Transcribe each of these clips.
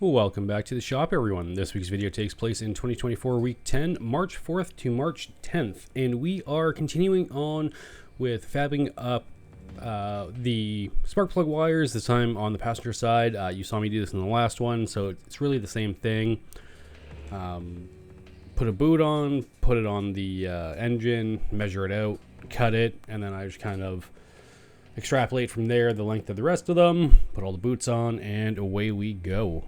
Welcome back to the shop, everyone. This week's video takes place in 2024 week 10, March 4th to March 10th, and we are continuing on with fabbing up the spark plug wires, this time on the passenger side. You saw me do this in the last one, so it's really the same thing. Put a boot on, put it on the engine, measure it out, cut it, and then I just kind of extrapolate from there the length of the rest of them, put all the boots on, and away we go.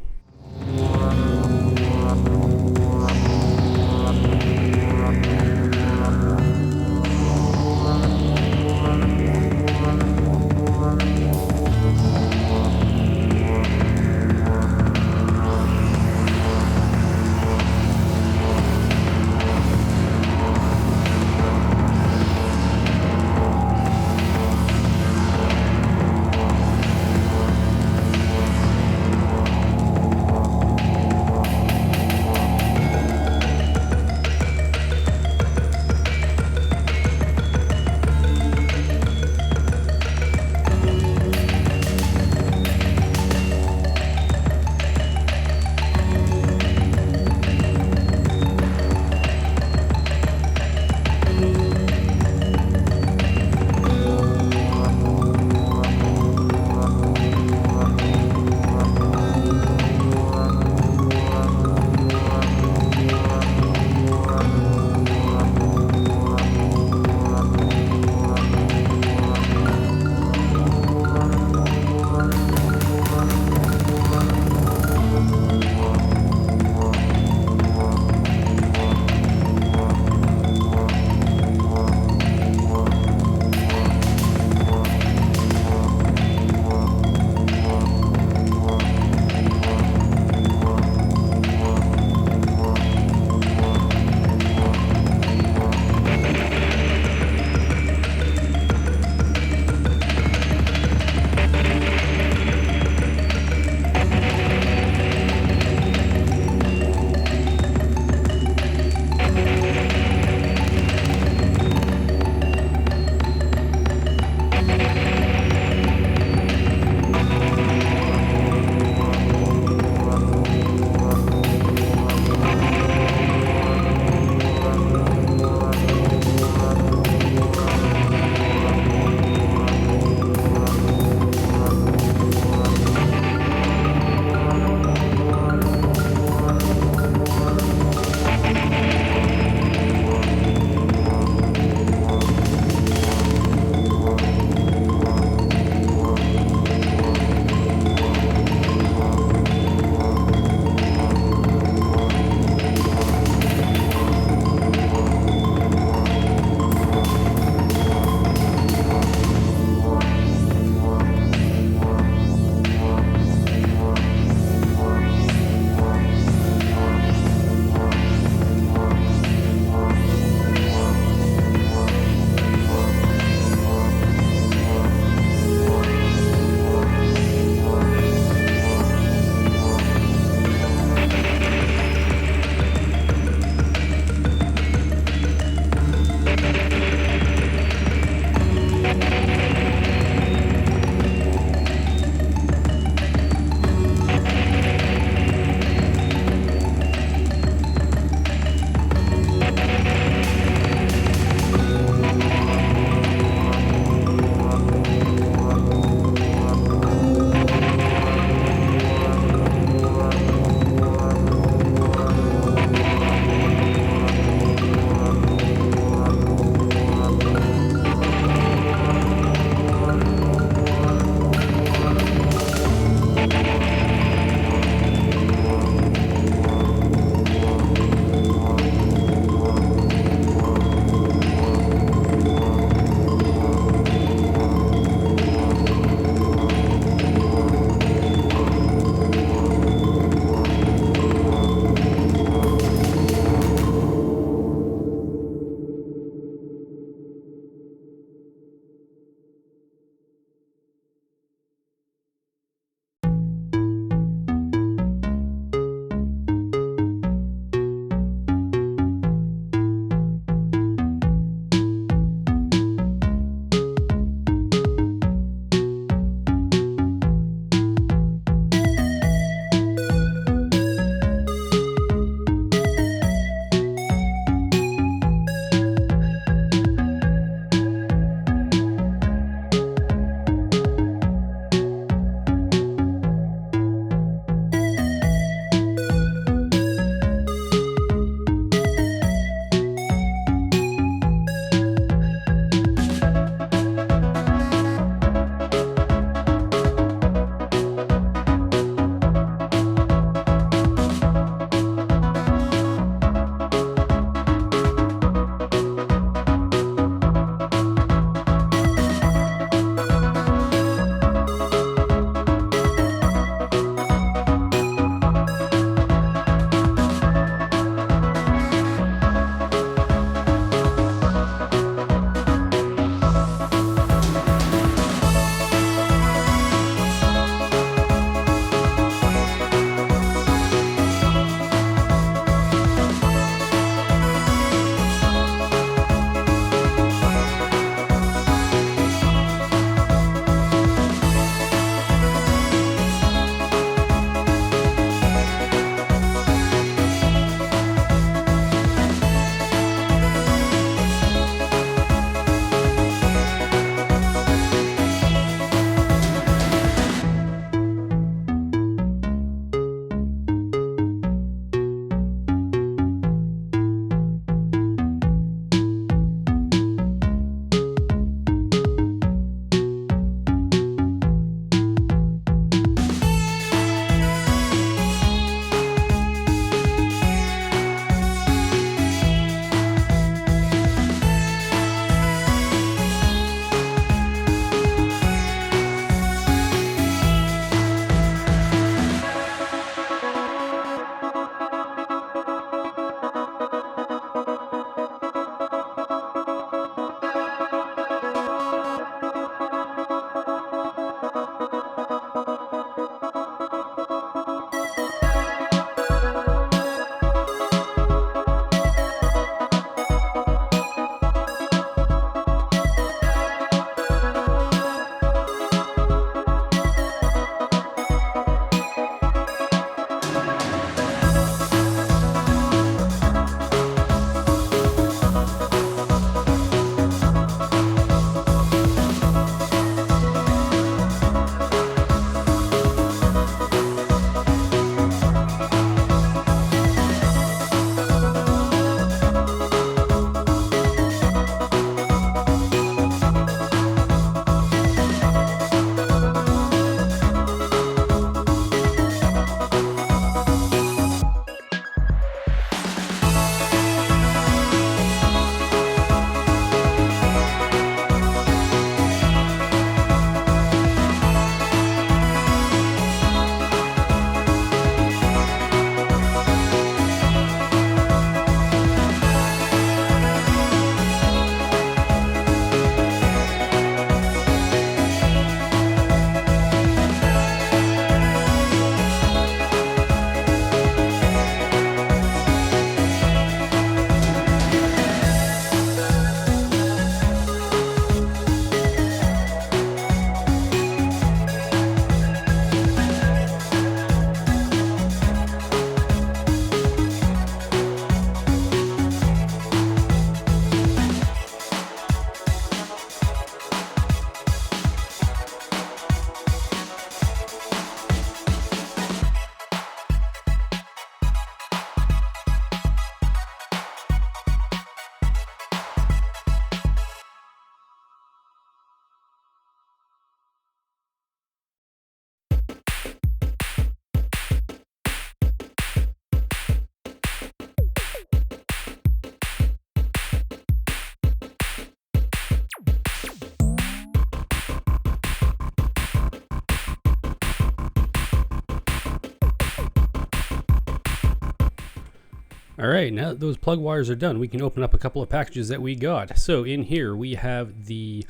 All right, now that those plug wires are done, we can open up a couple of packages that we got. So in here we have the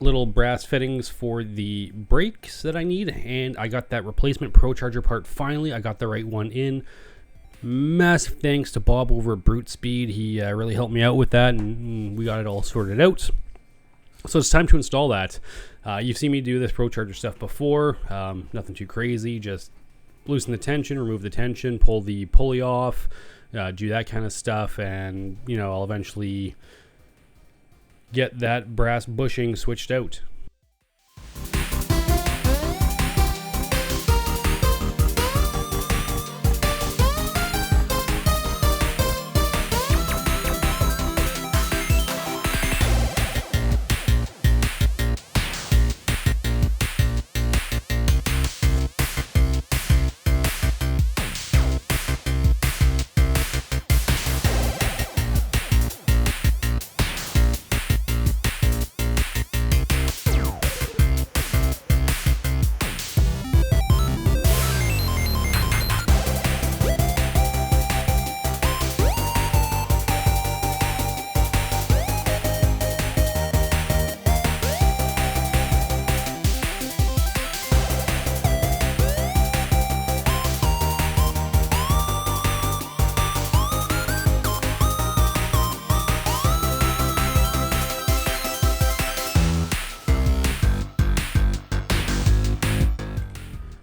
little brass fittings for the brakes that I need, and I got that replacement procharger part finally. I got the right one in. Massive thanks to Bob over at Brute Speed. He really helped me out with that, and we got it all sorted out. So it's time to install that. You've seen me do this procharger stuff before. Nothing too crazy, just loosen the tension, remove the tension, pull the pulley off, do that kind of stuff, and you know, I'll eventually get that brass bushing switched out.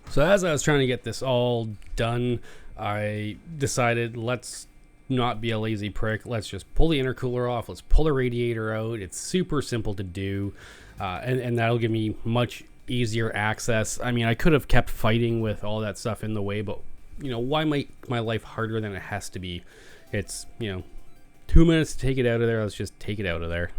So as I was trying to get this all done, I decided let's not be a lazy prick. Let's just pull the intercooler off. Let's pull the radiator out. It's super simple to do, and that'll give me much easier access. I mean, I could have kept fighting with all that stuff in the way, but you know, why make my life harder than it has to be? It's, you know, 2 minutes to take it out of there. Let's just take it out of there.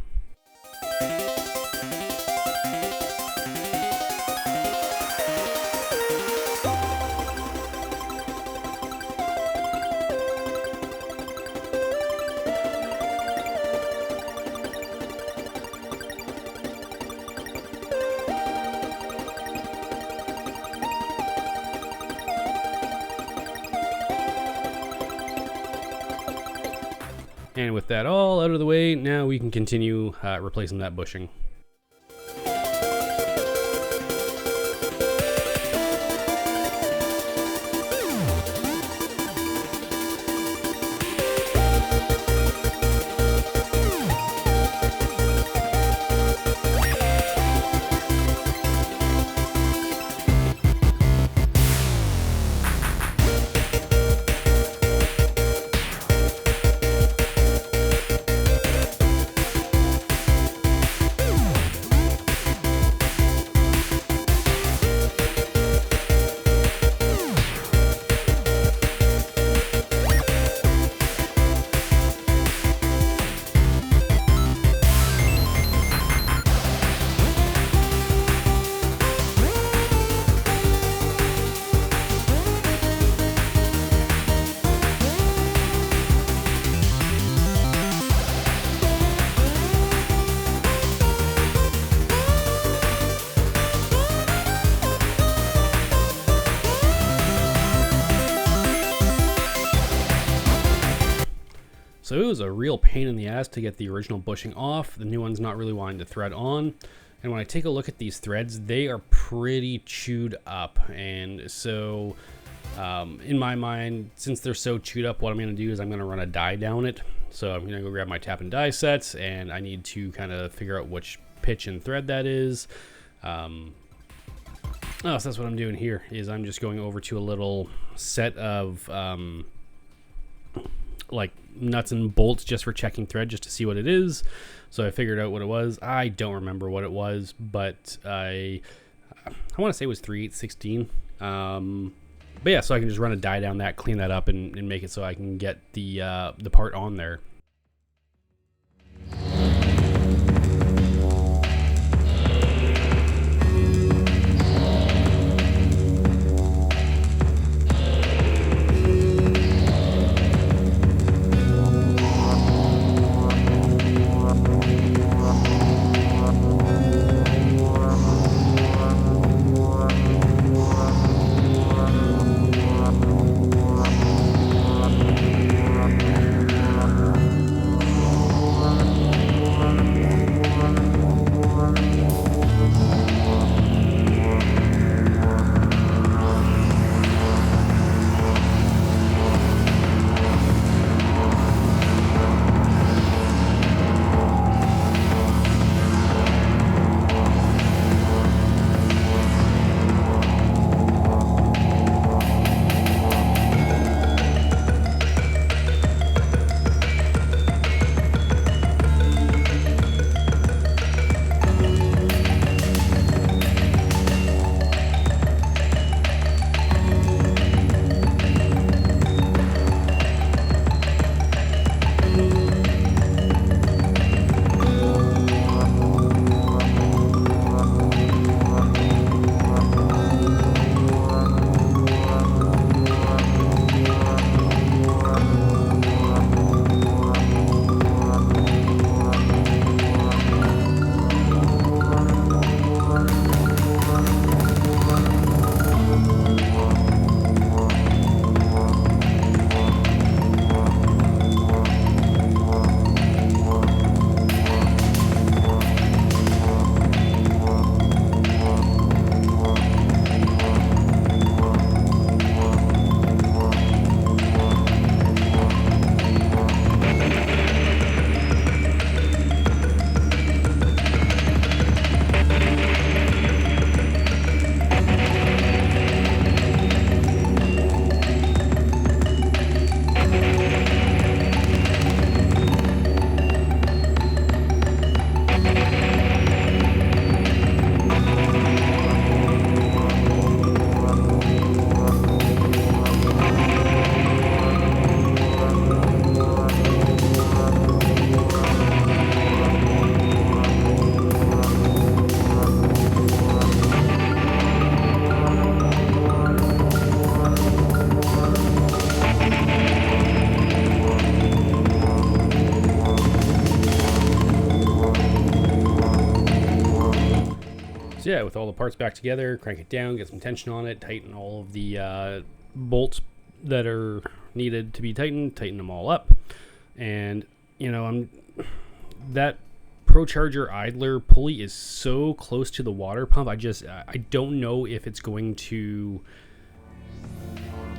And with that all out of the way, now we can continue replacing that bushing. So it was a real pain in the ass to get the original bushing off. The new one's not really wanting to thread on. And when I take a look at these threads, they are pretty chewed up. And so in my mind, since they're so chewed up, what I'm going to do is I'm going to run a die down it. So I'm going to go grab my tap and die sets, and I need to kind of figure out which pitch and thread that is. So that's what I'm doing here, is I'm just going over to a little set of like nuts and bolts just for checking thread, just to see what it is. So I figured out what it was. I don't remember what it was, but I want to say it was 3/8/16. But yeah, so I can just run a die down that, clean that up, and make it so I can get the part on there. So yeah, with all the parts back together, crank it down, get some tension on it, tighten all of the bolts that are needed to be tightened, tighten them all up. And you know, that procharger idler pulley is so close to the water pump. I don't know if it's going to,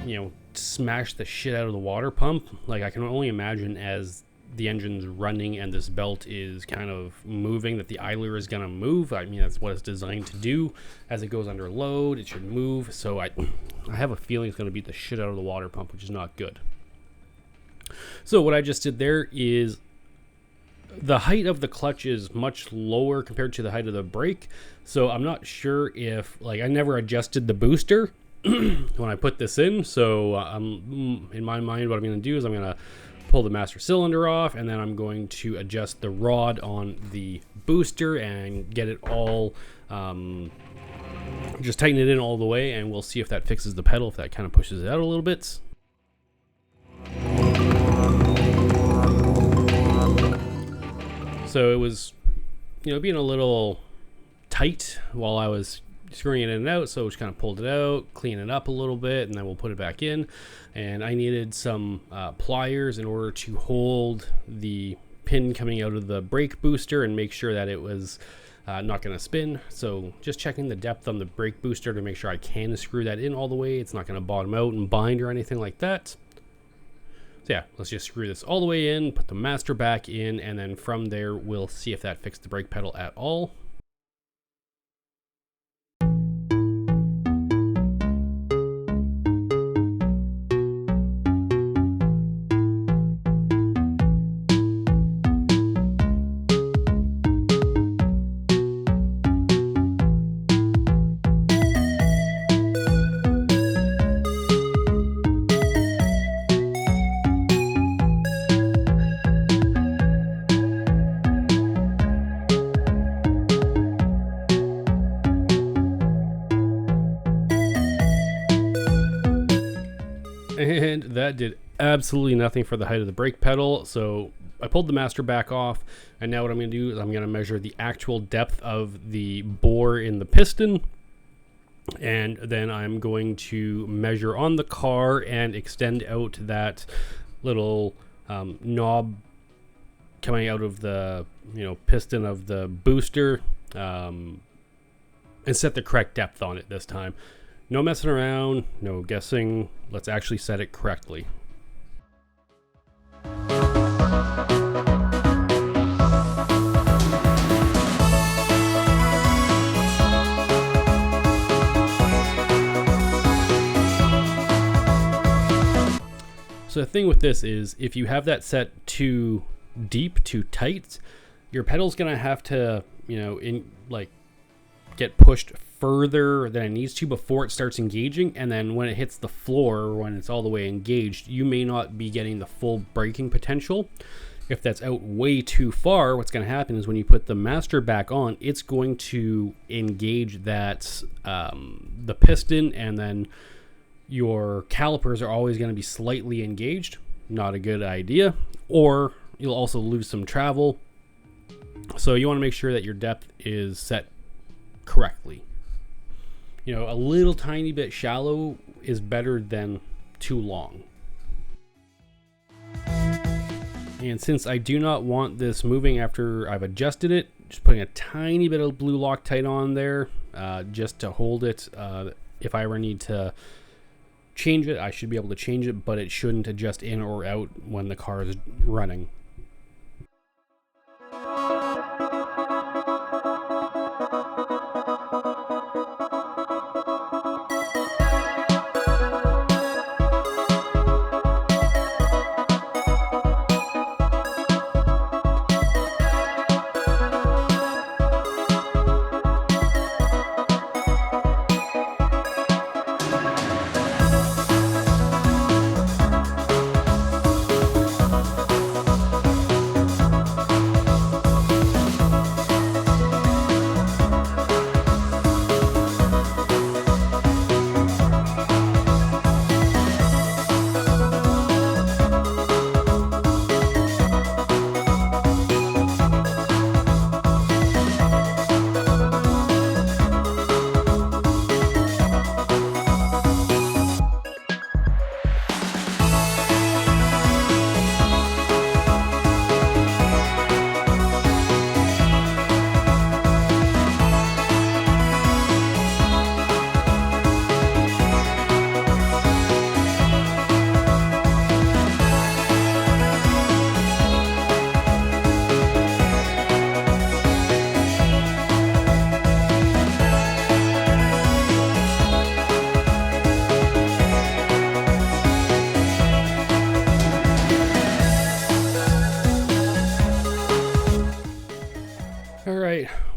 you know, smash the shit out of the water pump. Like, I can only imagine as the engine's running and this belt is kind of moving that the idler is going to move. I mean, that's what it's designed to do. As it goes under load, it should move. So I have a feeling it's going to beat the shit out of the water pump, which is not good. So what I just did there is, the height of the clutch is much lower compared to the height of the brake. So I'm not sure if, like, I never adjusted the booster when I put this in. So in my mind, what I'm going to do is I'm going to pull the master cylinder off, and then I'm going to adjust the rod on the booster and get it all, just tighten it in all the way, and we'll see if that fixes the pedal, if that kind of pushes it out a little bit. So it was, you know, being a little tight while I was screwing it in and out, so we just kind of pulled it out, clean it up a little bit, and then we'll put it back in. And I needed some pliers in order to hold the pin coming out of the brake booster and make sure that it was not going to spin. So just checking the depth on the brake booster to make sure I can screw that in all the way. It's not going to bottom out and bind or anything like that. So yeah, let's just screw this all the way in, put the master back in, and then from there we'll see if that fixed the brake pedal at all. And that did absolutely nothing for the height of the brake pedal. So I pulled the master back off, and now what I'm going to do is I'm going to measure the actual depth of the bore in the piston, and then I'm going to measure on the car and extend out that little knob coming out of the, you know, piston of the booster, and set the correct depth on it this time. No messing around, no guessing. Let's actually set it correctly. So the thing with this is, if you have that set too deep, too tight, your pedal's gonna have to, you know, get pushed further than it needs to before it starts engaging, and then when it hits the floor, when it's all the way engaged, you may not be getting the full braking potential. If that's out way too far, what's going to happen is when you put the master back on, it's going to engage that the piston, and then your calipers are always going to be slightly engaged. Not a good idea. Or you'll also lose some travel. So you want to make sure that your depth is set correctly. You know, a little tiny bit shallow is better than too long. And since I do not want this moving after I've adjusted it, just putting a tiny bit of blue Loctite on there, just to hold it. If I ever need to change it, I should be able to change it, but it shouldn't adjust in or out when the car is running.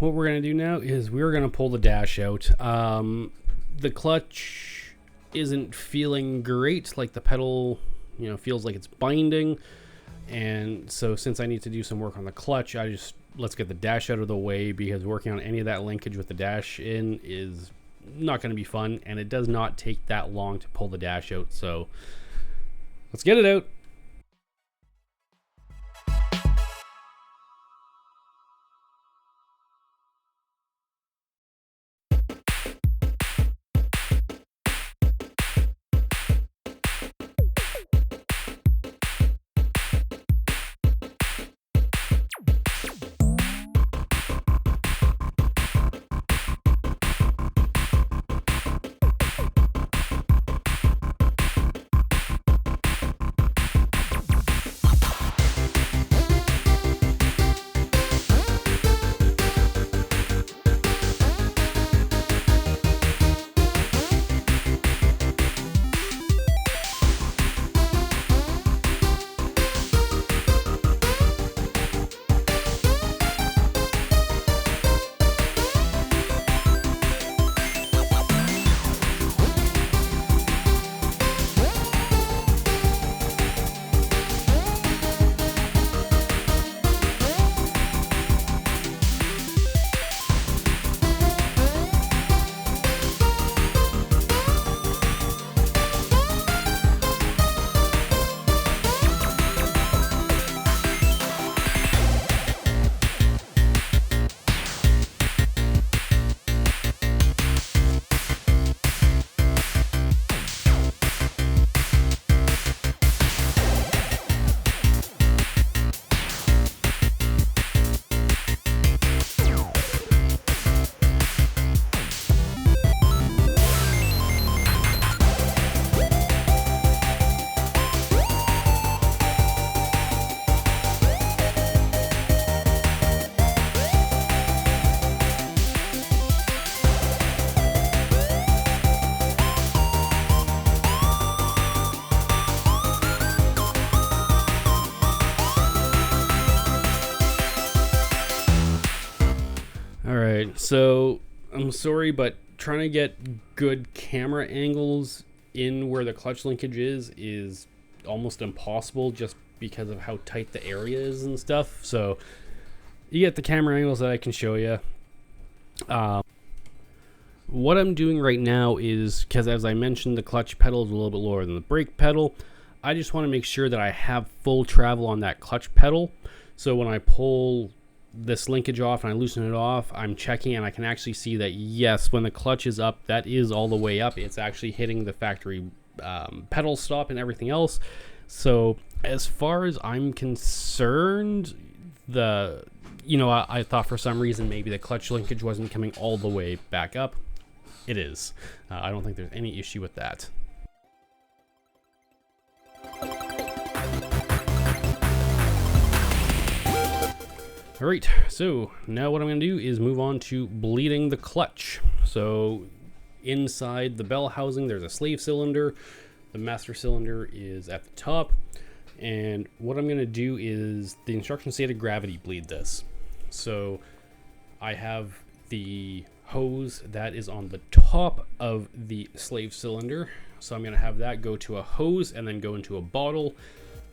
what we're going to do now is we're going to pull the dash out. The clutch isn't feeling great, like the pedal, feels like it's binding. And so since I need to do some work on the clutch, let's get the dash out of the way, because working on any of that linkage with the dash in is not going to be fun, and it does not take that long to pull the dash out. So let's get it out. Alright, so I'm sorry, but trying to get good camera angles in where the clutch linkage is almost impossible, just because of how tight the area is and stuff. So you get the camera angles that I can show you. What I'm doing right now is, because as I mentioned, the clutch pedal is a little bit lower than the brake pedal. I just want to make sure that I have full travel on that clutch pedal. So when I pull this linkage off and I loosen it off, I'm checking and I can actually see that yes, when the clutch is up, that is all the way up. It's actually hitting the factory pedal stop and everything else. So as far as I'm concerned, I thought for some reason maybe the clutch linkage wasn't coming all the way back up. It is. I don't think there's any issue with that. Alright, so now what I'm going to do is move on to bleeding the clutch. So inside the bell housing there's a slave cylinder. The master cylinder is at the top. And what I'm going to do is, the instructions say to gravity bleed this. So I have the hose that is on the top of the slave cylinder. So I'm going to have that go to a hose and then go into a bottle.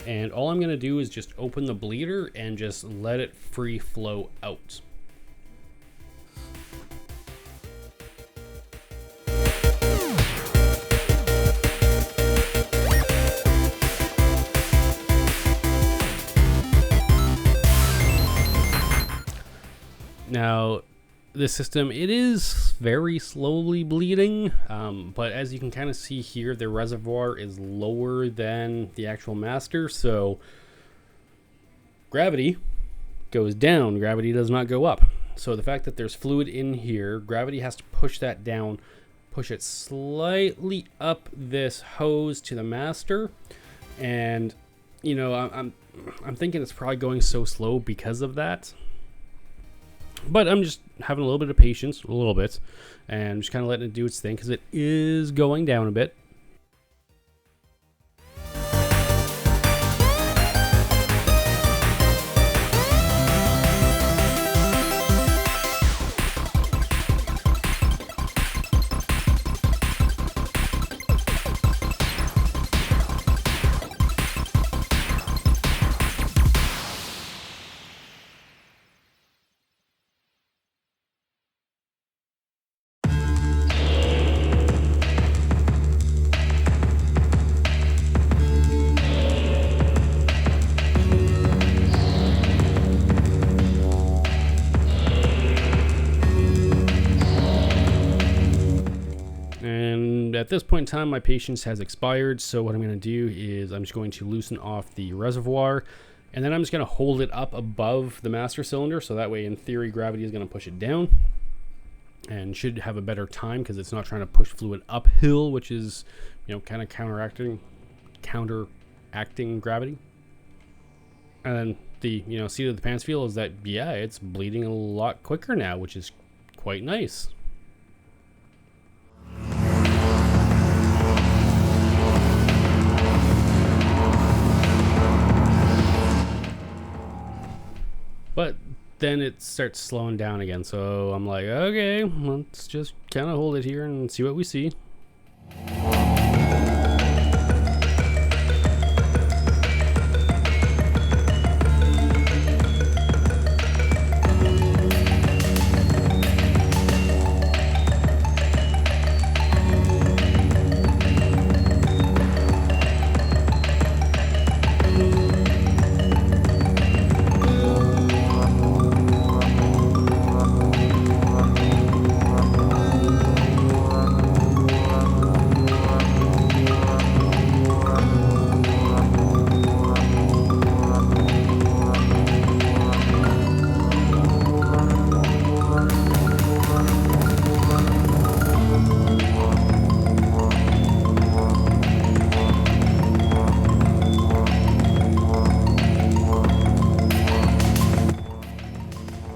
And all I'm going to do is just open the bleeder and just let it free flow out. Now, this system, it is very slowly bleeding, but as you can kind of see here, the reservoir is lower than the actual master, so gravity goes down, gravity does not go up. So the fact that there's fluid in here, gravity has to push that down, push it slightly up this hose to the master, and I'm thinking it's probably going so slow because of that. But I'm just having a little bit of patience, and just kind of letting it do its thing, because it is going down a bit. at this point in time, my patience has expired, so what I'm going to do is I'm just going to loosen off the reservoir, and then I'm just going to hold it up above the master cylinder, so that way, in theory, gravity is going to push it down, and should have a better time because it's not trying to push fluid uphill, which is, you know, kind of counteracting gravity. And then the, you know, seat of the pants feel is that, yeah, it's bleeding a lot quicker now, which is quite nice. But then it starts slowing down again, so I'm like, okay, let's just kind of hold it here and see what we see.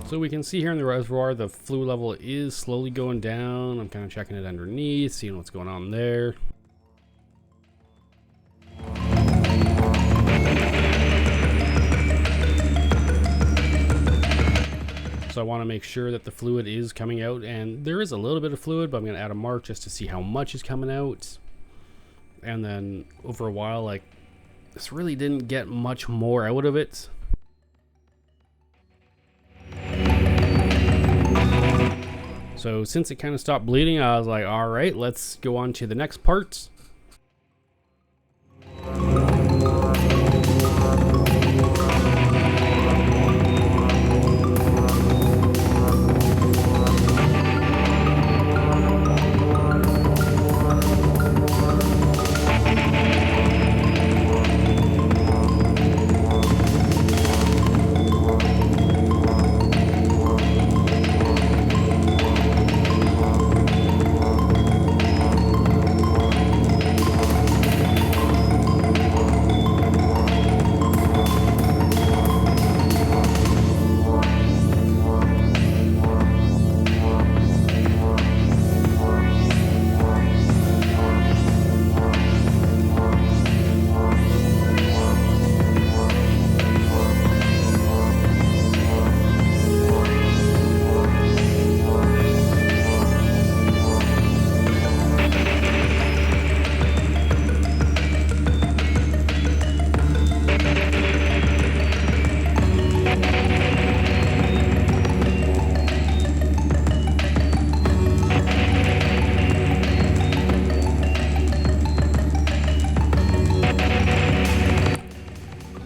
So we can see here in the reservoir, the fluid level is slowly going down. I'm kind of checking it underneath, seeing what's going on there. So I want to make sure that the fluid is coming out, and there is a little bit of fluid, but I'm going to add a mark just to see how much is coming out. And then over a while, like, this really didn't get much more out of it. So since it kind of stopped bleeding, I was like, all right, let's go on to the next part.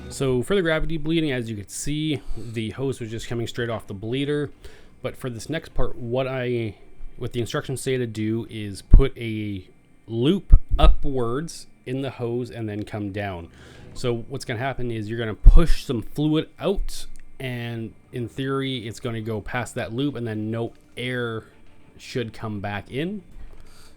So for the gravity bleeding, as you could see, the hose was just coming straight off the bleeder. But for this next part, what the instructions say to do is put a loop upwards in the hose and then come down. So what's going to happen is you're going to push some fluid out, and in theory, it's going to go past that loop, and then no air should come back in.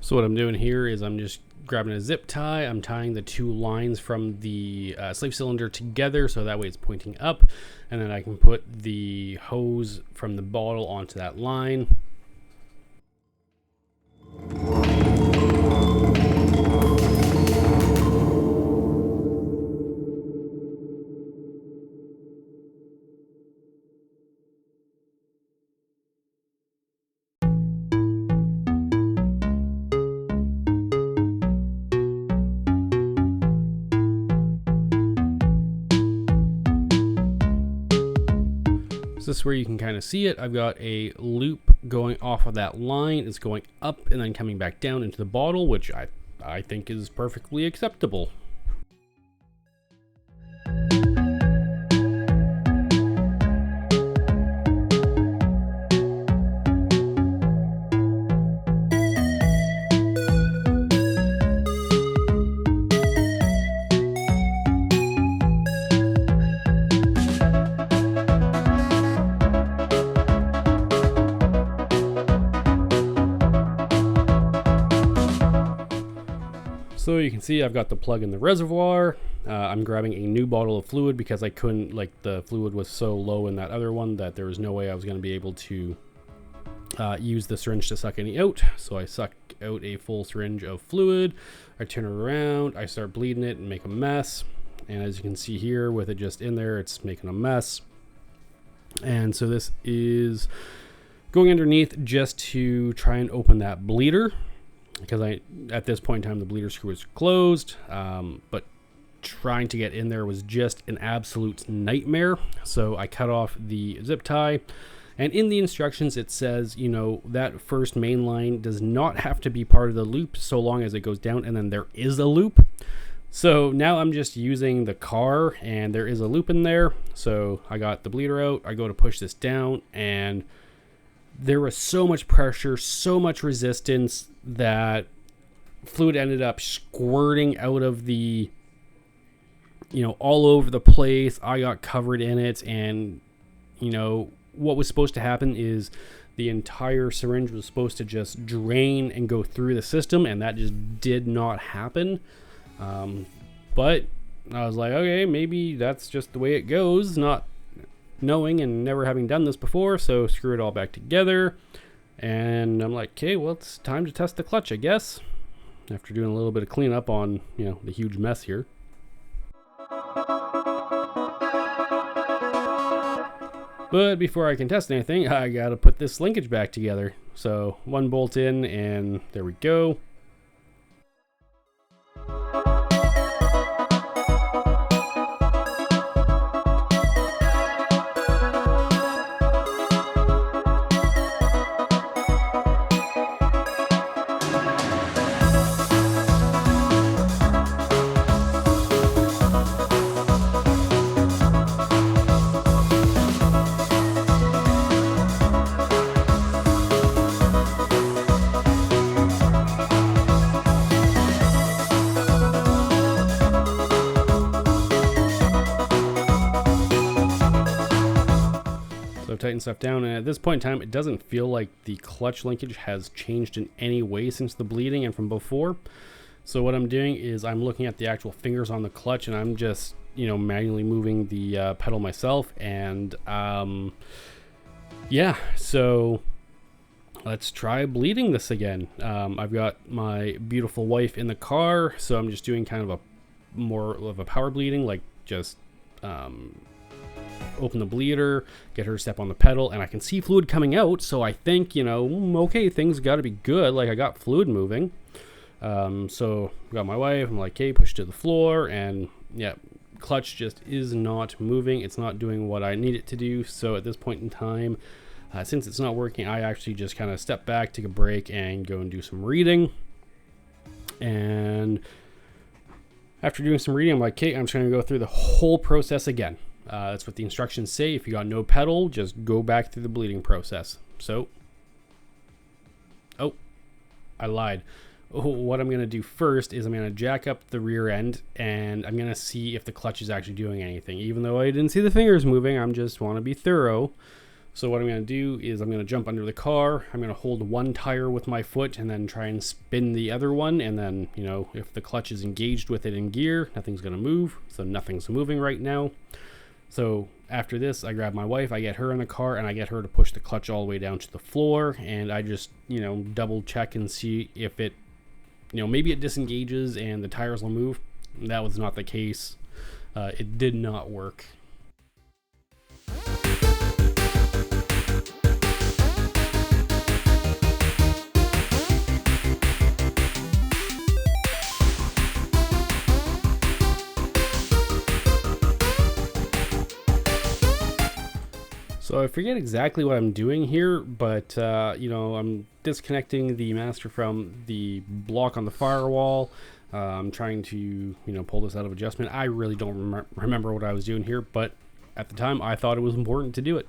So what I'm doing here is I'm just grabbing a zip tie. I'm tying the two lines from the slave cylinder together, so that way it's pointing up, and then I can put the hose from the bottle onto that line. This is where you can kind of see it. I've got a loop going off of that line. It's going up and then coming back down into the bottle, which I think is perfectly acceptable. see, I've got the plug in the reservoir. I'm grabbing a new bottle of fluid because I couldn't, like, the fluid was so low in that other one that there was no way I was going to be able to use the syringe to suck any out. So I suck out a full syringe of fluid. I turn it around, I start bleeding it and make a mess. And as you can see here, with it just in there, it's making a mess. And so this is going underneath just to try and open that bleeder, because at this point in time the bleeder screw is closed, but trying to get in there was just an absolute nightmare. So I cut off the zip tie, and in the instructions it says, you know, that first main line does not have to be part of the loop so long as it goes down and then there is a loop. So now I'm just using the car and there is a loop in there. So I got the bleeder out, I go to push this down, and there was so much pressure, so much resistance that fluid ended up squirting out of the, you know, all over the place. I got covered in it, and, you know, what was supposed to happen is the entire syringe was supposed to just drain and go through the system, and that just did not happen. But I was like, okay, maybe that's just the way it goes, not knowing and never having done this before. So screw it all back together, and I'm like, okay, well, it's time to test the clutch, I guess, after doing a little bit of cleanup on, you know, the huge mess here. But before I can test anything, I gotta put this linkage back together. So one bolt in, and there we go. Tighten stuff down, and at this point in time it doesn't feel like the clutch linkage has changed in any way since the bleeding and from before. So what I'm doing is I'm looking at the actual fingers on the clutch, and I'm just, you know, manually moving the pedal myself. And yeah, so let's try bleeding this again. I've got my beautiful wife in the car, so I'm just doing kind of a more of a power bleeding, like just open the bleeder, get her to step on the pedal, and I can see fluid coming out. So I think, you know, okay, things got to be good. Like, I got fluid moving. So I got my wife, I'm like, okay, push to the floor, and yeah, clutch just is not moving. It's not doing what I need it to do. So at this point in time, since it's not working, I actually just kind of step back, take a break, and go and do some reading. And after doing some reading, I'm like, okay, I'm just going to go through the whole process again. That's what the instructions say. If you got no pedal, just go back through the bleeding process. So, oh, I lied. What I'm going to do first is I'm going to jack up the rear end, and I'm going to see if the clutch is actually doing anything. Even though I didn't see the fingers moving, I just want to be thorough. So what I'm going to do is I'm going to jump under the car. I'm going to hold one tire with my foot and then try and spin the other one. And then, you know, if the clutch is engaged with it in gear, nothing's going to move. So nothing's moving right now. So after this, I grab my wife, I get her in the car, and I get her to push the clutch all the way down to the floor. And I just, you know, double check and see if it, you know, maybe it disengages and the tires will move. That was not the case. It did not work. So I forget exactly what I'm doing here, but you know, I'm disconnecting the master from the block on the firewall. I'm trying to, you know, pull this out of adjustment. I really don't remember what I was doing here, but at the time I thought it was important to do it.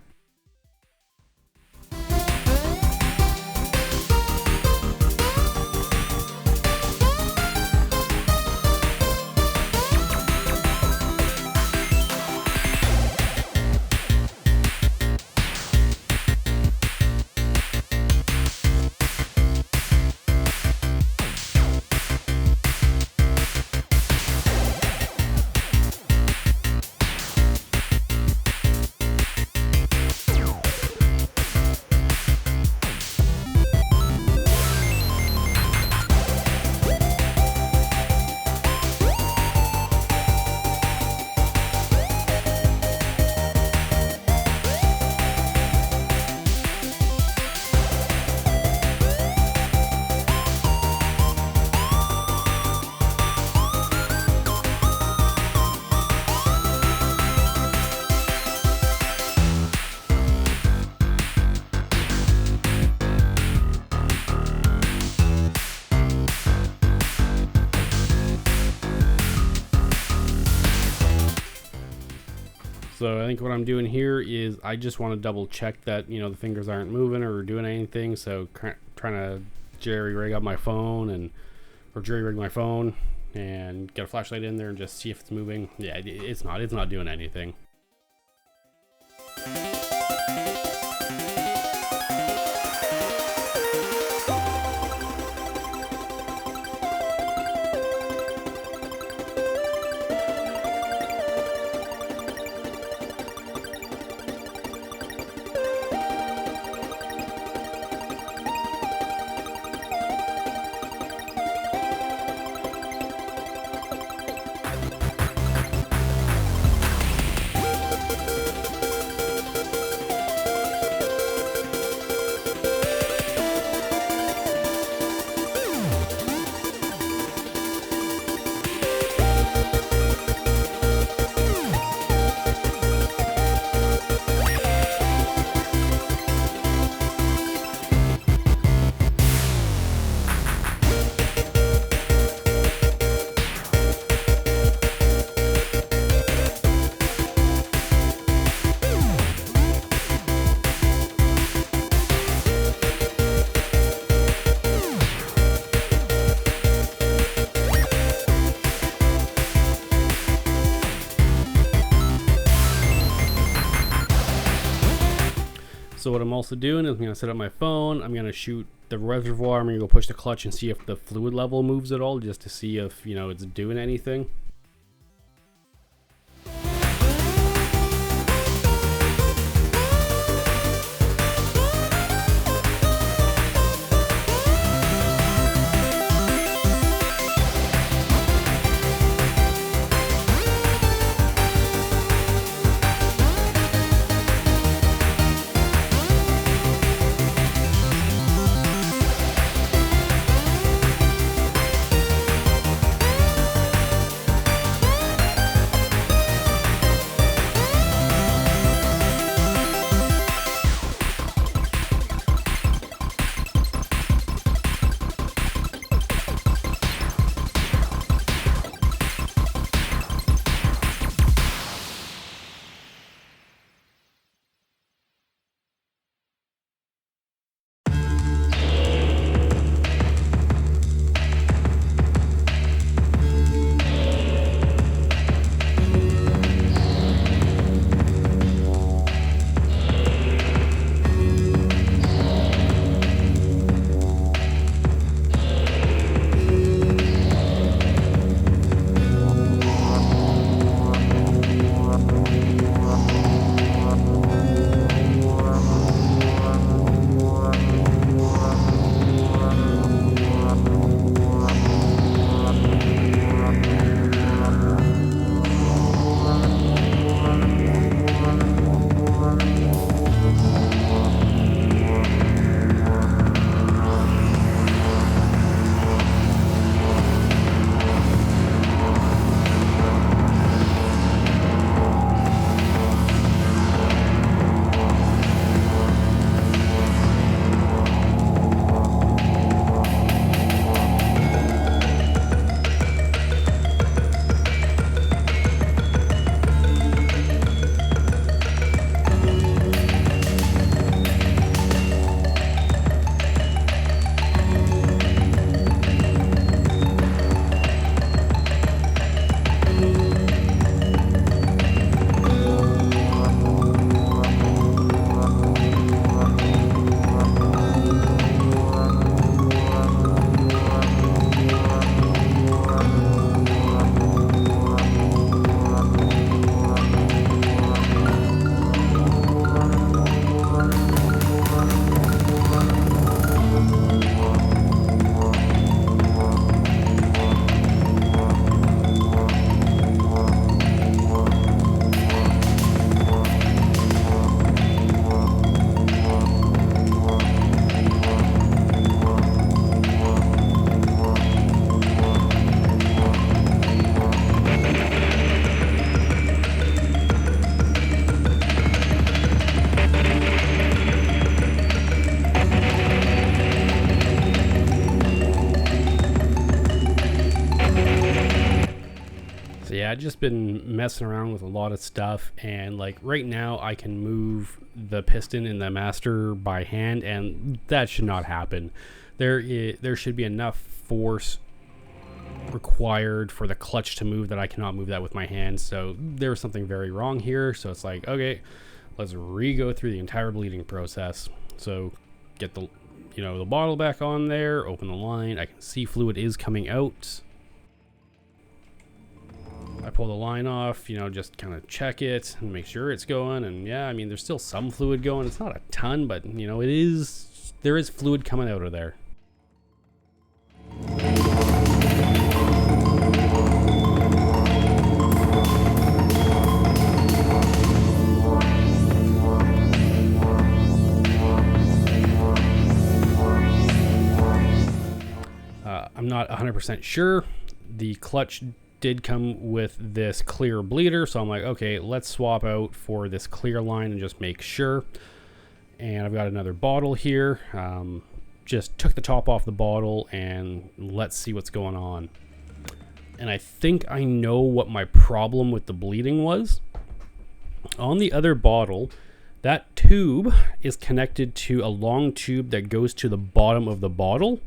So I think what I'm doing here is I just want to double check that, you know, the fingers aren't moving or doing anything. So trying to jerry rig up my phone or jury rig my phone and get a flashlight in there and just see if it's moving. Yeah, it's not doing anything. So what I'm also doing is I'm going to set up my phone. I'm going to shoot the reservoir. I'm going to go push the clutch and see if the fluid level moves at all, just to see if, you know, it's doing anything. So yeah, I've just been messing around with a lot of stuff, and like right now I can move the piston in the master by hand, and that should not happen. There should be enough force required for the clutch to move that I cannot move that with my hands. So there was something very wrong here. So it's like, okay, let's re-go through the entire bleeding process. So get the the bottle back on there, open the line. I can see fluid is coming out. I pull the line off, just kind of check it and make sure it's going. And yeah, I mean, there's still some fluid going. It's not a ton, but there is fluid coming out of there. I'm not 100% sure. The clutch did come with this clear bleeder, so I'm like, okay, let's swap out for this clear line and just make sure. And I've got another bottle here. Just took the top off the bottle and let's see what's going on. And I think I know what my problem with the bleeding was. On the other bottle, that tube is connected to a long tube that goes to the bottom of the bottle.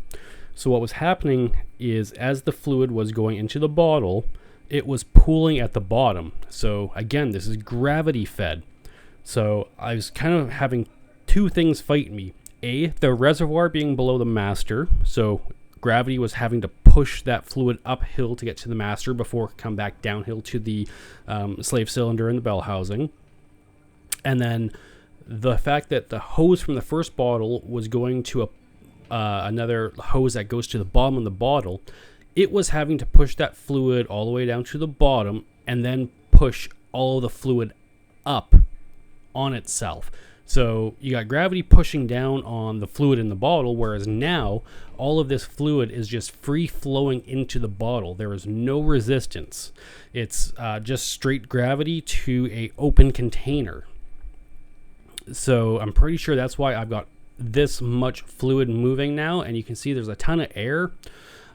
So what was happening is, as the fluid was going into the bottle, it was pooling at the bottom. So again, this is gravity fed. So I was kind of having two things fight me. The reservoir being below the master, so gravity was having to push that fluid uphill to get to the master before it could come back downhill to the slave cylinder and the bell housing. And then the fact that the hose from the first bottle was going to another hose that goes to the bottom of the bottle, it was having to push that fluid all the way down to the bottom and then push all the fluid up on itself. So you got gravity pushing down on the fluid in the bottle, whereas now all of this fluid is just free flowing into the bottle. There is no resistance. It's just straight gravity to a open container. So I'm pretty sure that's why I've got this much fluid moving now, and you can see there's a ton of air.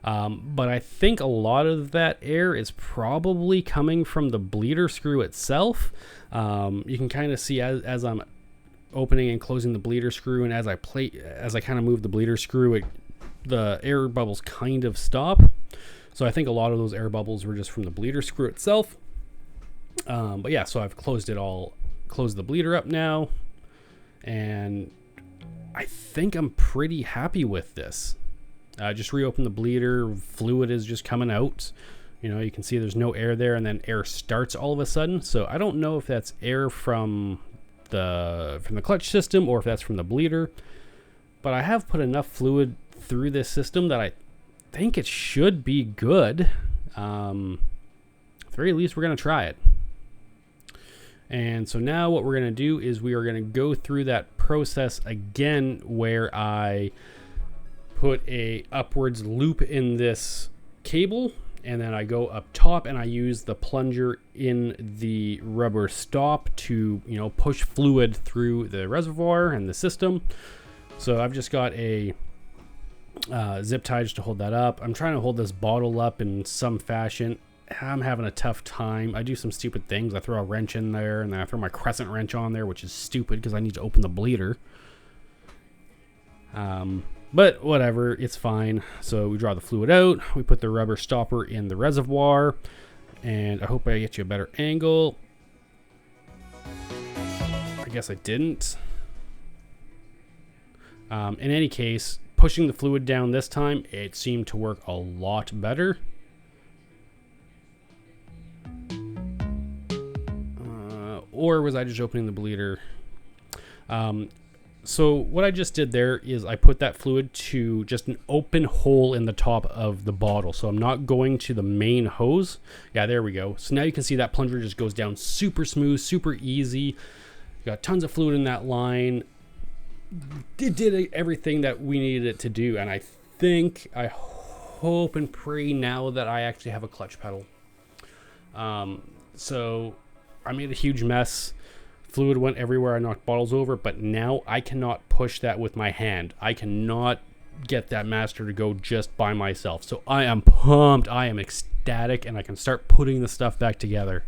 But I think a lot of that air is probably coming from the bleeder screw itself. You can kind of see as I'm opening and closing the bleeder screw, and as I kind of move the bleeder screw, the air bubbles kind of stop. So I think a lot of those air bubbles were just from the bleeder screw itself. But yeah, so I've closed the bleeder up now, and I think I'm pretty happy with this. Just reopen the bleeder, fluid is just coming out. You can see there's no air there, and then air starts all of a sudden. So I don't know if that's air from the clutch system or if that's from the bleeder, but I have put enough fluid through this system that I think it should be good. At the very least, we're going to try it. And so now what we're going to do is we are going to go through that process again, where I put a upwards loop in this cable, and then I go up top and I use the plunger in the rubber stop to push fluid through the reservoir and the system. So I've just got a zip tie just to hold that up. I'm trying to hold this bottle up in some fashion. I'm having a tough time. I do some stupid things. I throw a wrench in there, and then I throw my crescent wrench on there, which is stupid because I need to open the bleeder. But whatever, it's fine. So we draw the fluid out. We put the rubber stopper in the reservoir, and I hope I get you a better angle. I guess I didn't. In any case, pushing the fluid down this time, it seemed to work a lot better. Or was I just opening the bleeder? So what I just did there is I put that fluid to just an open hole in the top of the bottle. So I'm not going to the main hose. Yeah, there we go. So now you can see that plunger just goes down super smooth, super easy. Got tons of fluid in that line. It did everything that we needed it to do. And I hope and pray now that I actually have a clutch pedal. So I made a huge mess. Fluid went everywhere. I knocked bottles over, but now I cannot push that with my hand. I cannot get that master to go just by myself. So I am pumped. I am ecstatic static and I can start putting the stuff back together.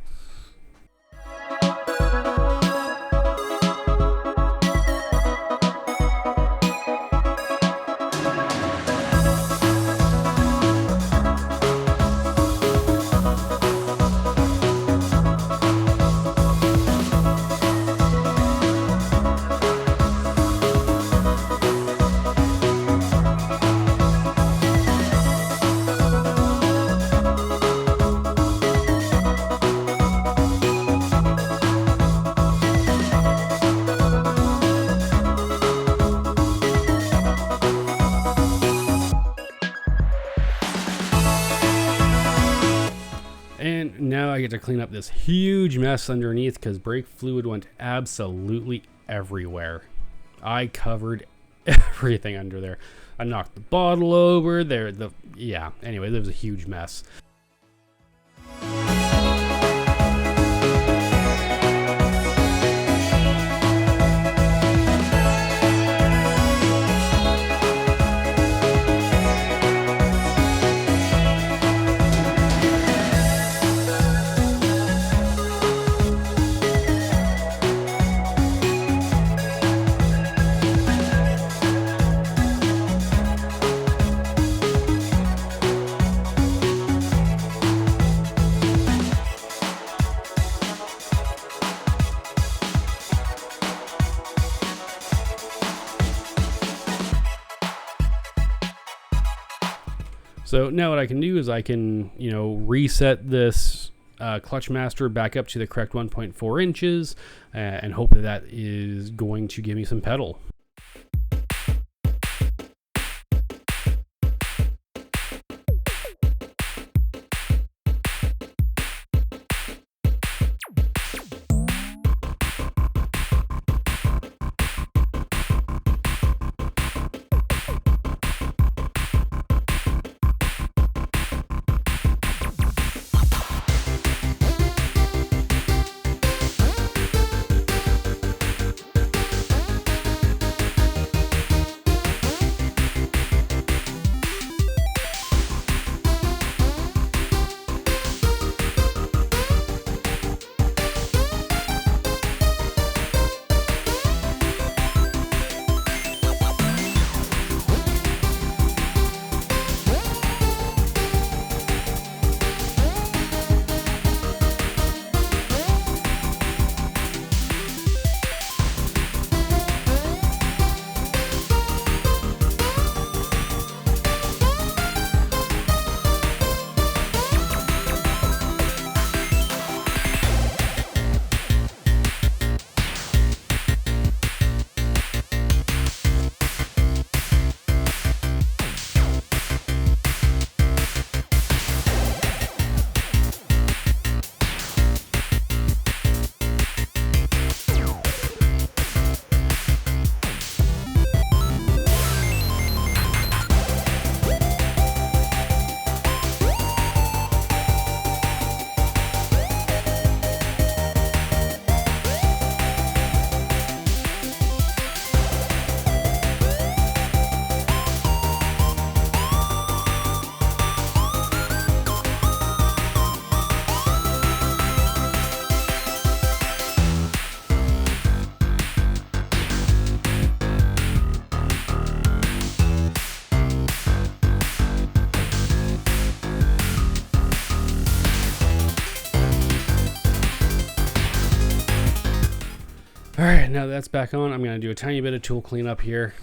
And now I get to clean up this huge mess underneath because brake fluid went absolutely everywhere. I covered everything under there. I knocked the bottle over there. Anyway, there was a huge mess. So now what I can do is I can, reset this clutch master back up to the correct 1.4 inches and hope that that is going to give me some pedal. All right, now that's back on, I'm going to do a tiny bit of tool cleanup here.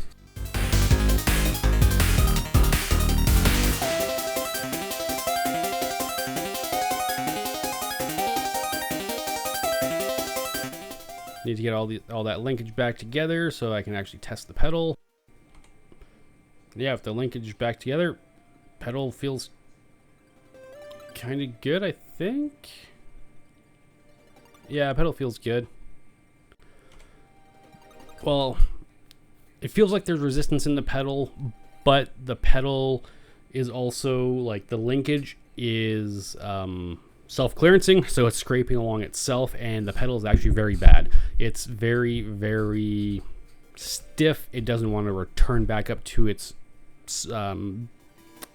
Need to get all that linkage back together so I can actually test the pedal. Yeah, if the linkage is back together, pedal feels kind of good, I think. Yeah, pedal feels good. Well, it feels like there's resistance in the pedal, but the pedal is also, like, the linkage is self-clearancing, so it's scraping along itself, and the pedal is actually very bad. It's very, very stiff. It doesn't want to return back up to its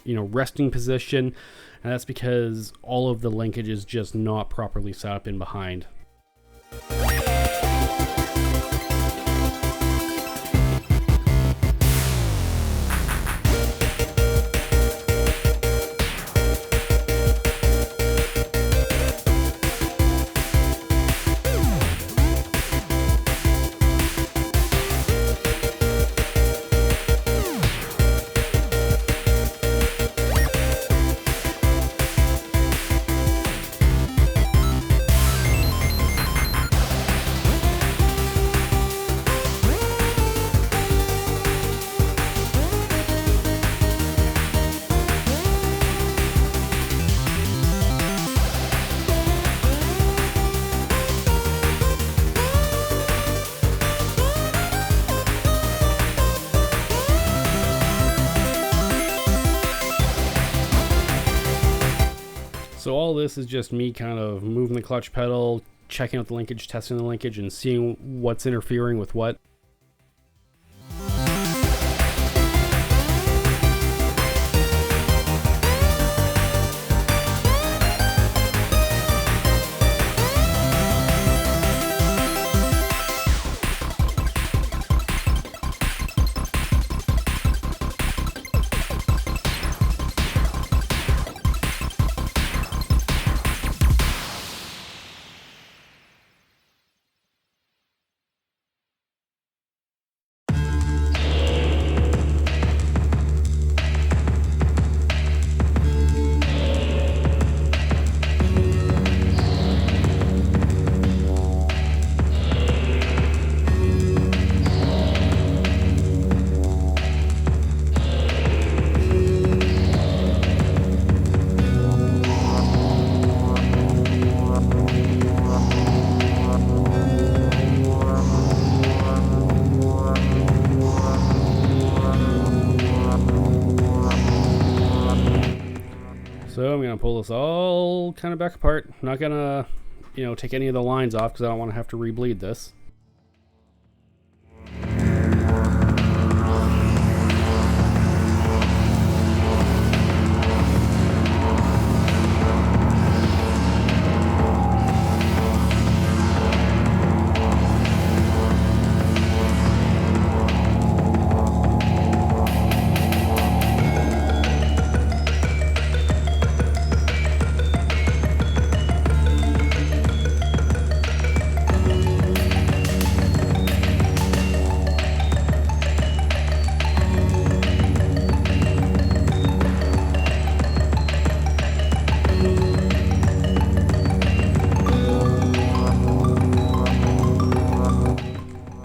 resting position, and that's because all of the linkage is just not properly set up in behind. So all this is just me kind of moving the clutch pedal, checking out the linkage, testing the linkage, and seeing what's interfering with what. So I'm going to pull this all kind of back apart. I'm not going to, take any of the lines off because I don't want to have to rebleed this.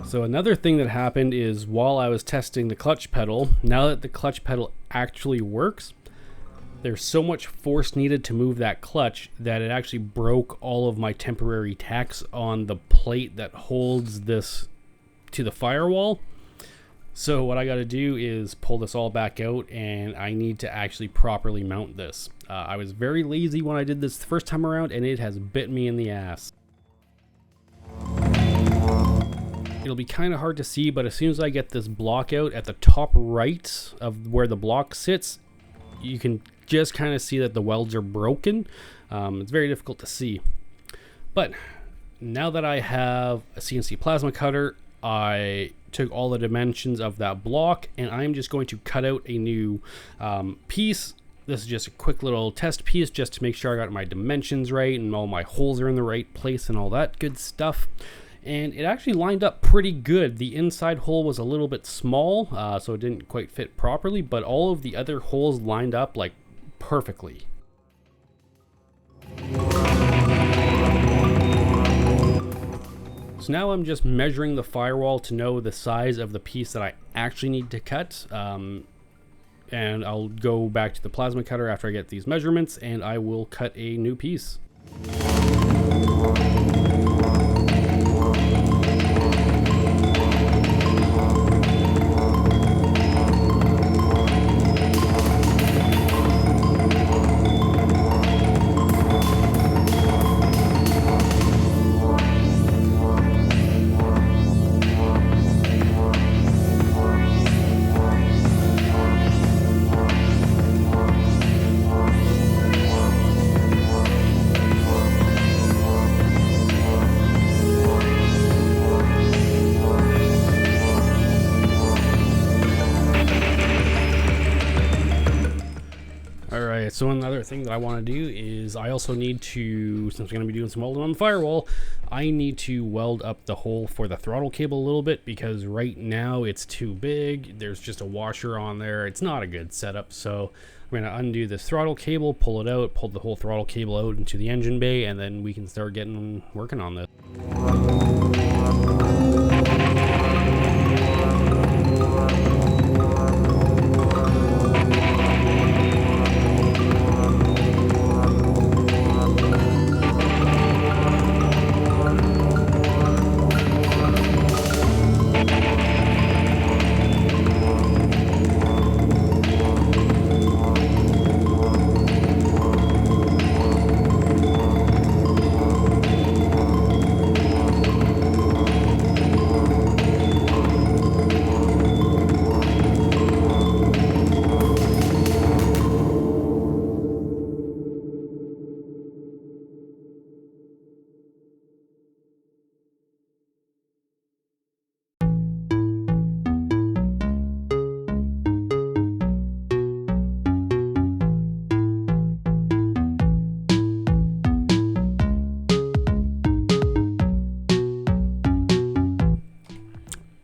So another thing that happened is while I was testing the clutch pedal, now that the clutch pedal actually works, there's so much force needed to move that clutch that it actually broke all of my temporary tacks on the plate that holds this to the firewall. So what I got to do is pull this all back out, and I need to actually properly mount this. I was very lazy when I did this the first time around, and it has bit me in the ass. It'll be kind of hard to see, but as soon as I get this block out at the top right of where the block sits, you can just kind of see that the welds are broken. It's very difficult to see. But now that I have a CNC plasma cutter, I took all the dimensions of that block, and I'm just going to cut out a new piece. This is just a quick little test piece just to make sure I got my dimensions right and all my holes are in the right place and all that good stuff. And it actually lined up pretty good. The inside hole was a little bit small, so it didn't quite fit properly, but all of the other holes lined up like perfectly. So now I'm just measuring the firewall to know the size of the piece that I actually need to cut. And I'll go back to the plasma cutter after I get these measurements, and I will cut a new piece. So another thing that I want to do is I also need to, since we're going to be doing some welding on the firewall, I need to weld up the hole for the throttle cable a little bit, because right now it's too big. There's just a washer on there. It's not a good setup. So I'm going to undo this throttle cable, pull it out, pull the whole throttle cable out into the engine bay, and then we can start working on this.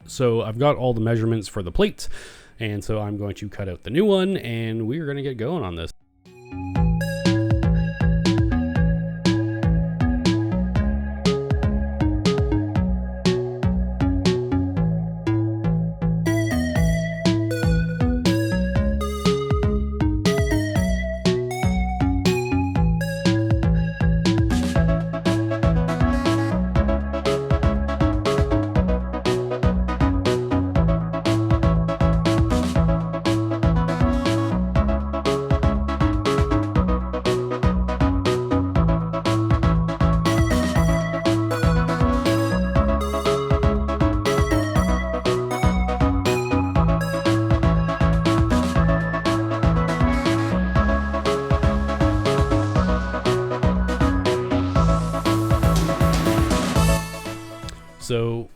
So I've got all the measurements for the plates, and so I'm going to cut out the new one, and we're going to get going on this. So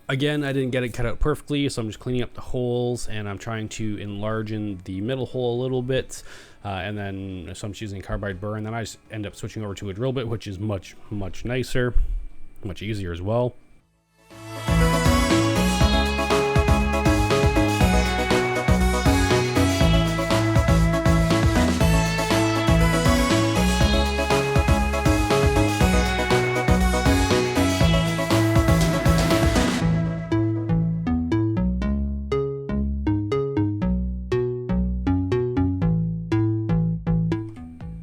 again, I didn't get it cut out perfectly, so I'm just cleaning up the holes, and I'm trying to enlarge in the middle hole a little bit, and then so I'm just using carbide burr, and then I just end up switching over to a drill bit, which is much nicer, much easier as well.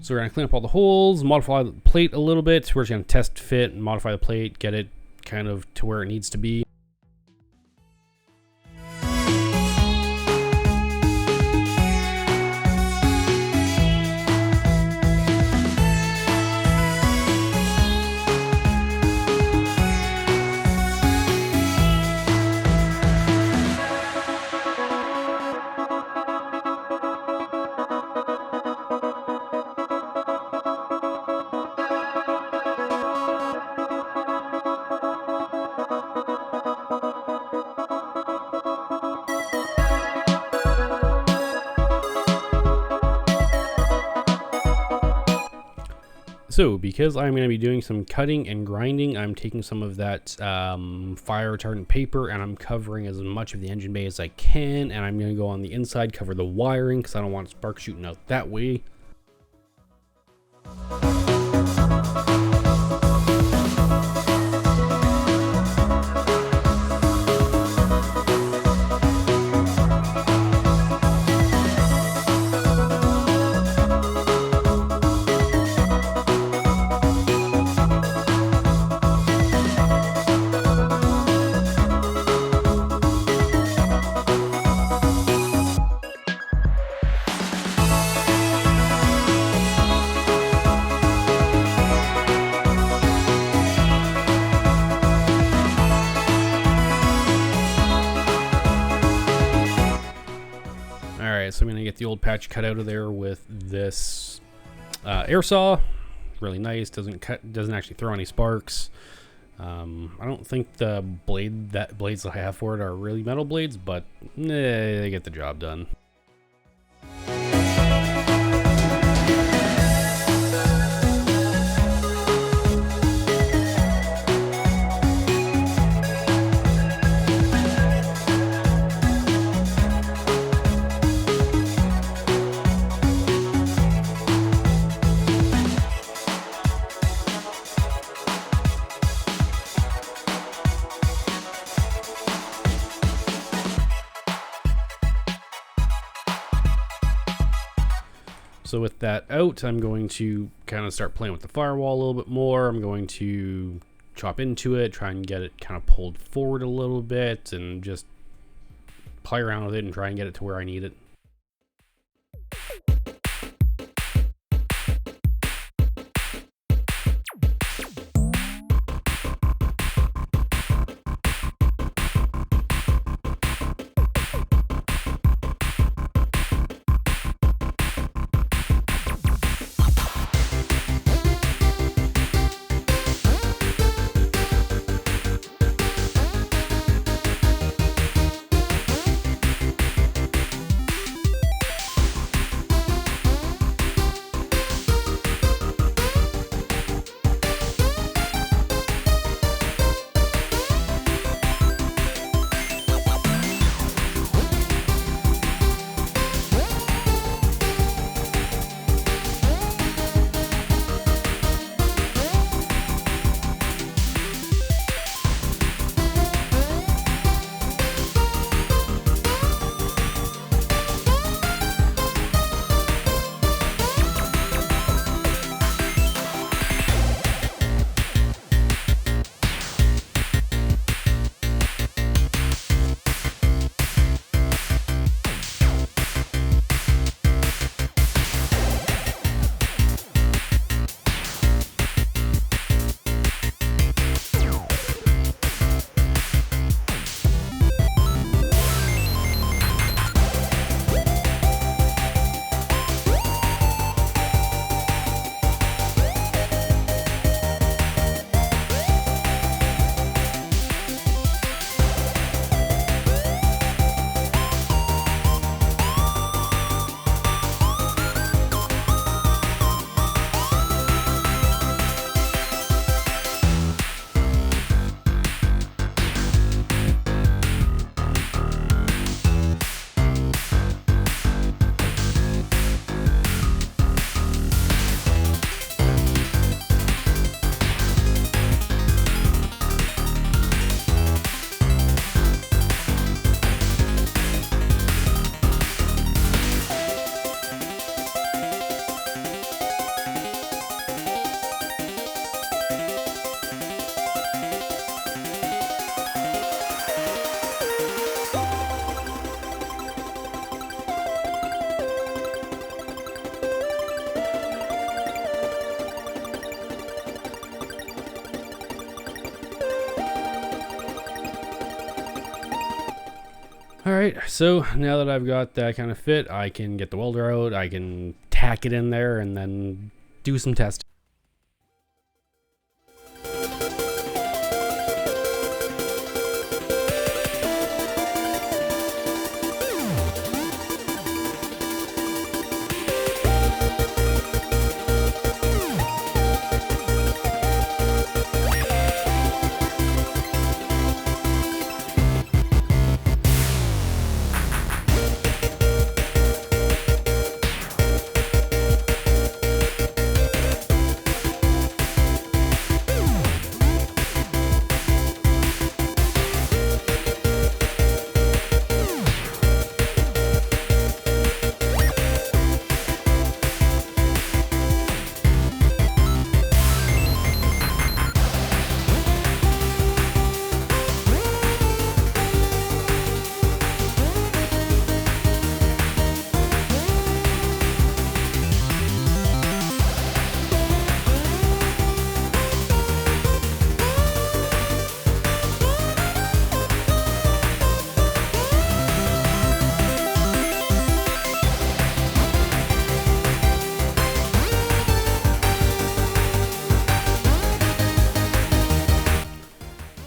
So we're going to clean up all the holes, modify the plate a little bit. We're just going to test fit and modify the plate, get it kind of to where it needs to be. So because I'm going to be doing some cutting and grinding, I'm taking some of that fire retardant paper, and I'm covering as much of the engine bay as I can, and I'm going to go on the inside, cover the wiring, because I don't want sparks shooting out that way. So I'm going to get the old patch cut out of there with this air saw. Really nice. Doesn't actually throw any sparks. I don't think the blades that I have for it are really metal blades, but they get the job done. So with that out, I'm going to kind of start playing with the firewall a little bit more. I'm going to chop into it, try and get it kind of pulled forward a little bit, and just play around with it and try and get it to where I need it. Alright, so now that I've got that kind of fit, I can get the welder out, I can tack it in there, and then do some testing.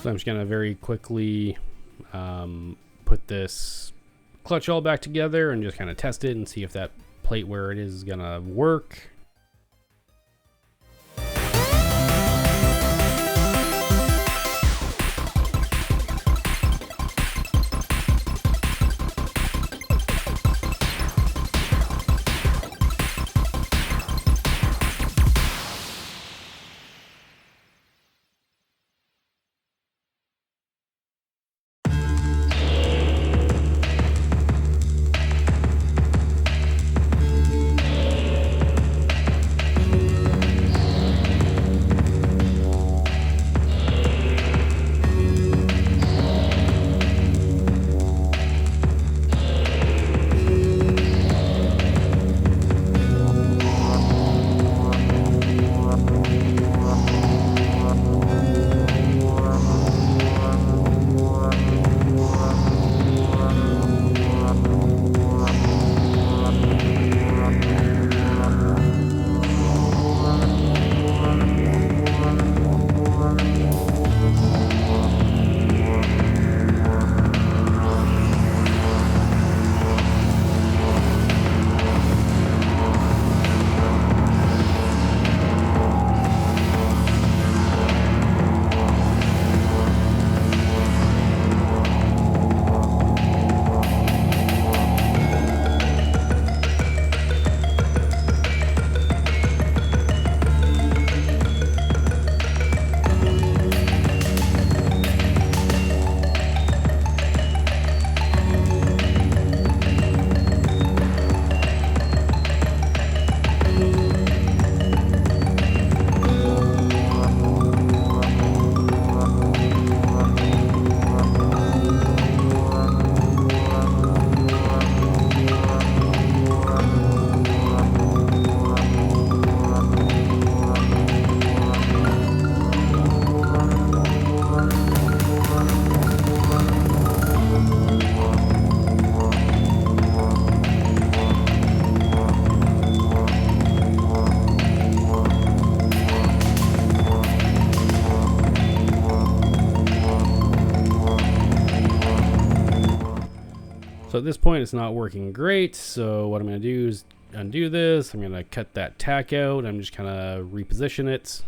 So I'm just gonna very quickly put this clutch all back together and just kind of test it and see if that plate where it is gonna work. but at this point it's not working great. So what I'm going to do is undo this. I'm going to cut that tack out. I'm just kind of reposition it.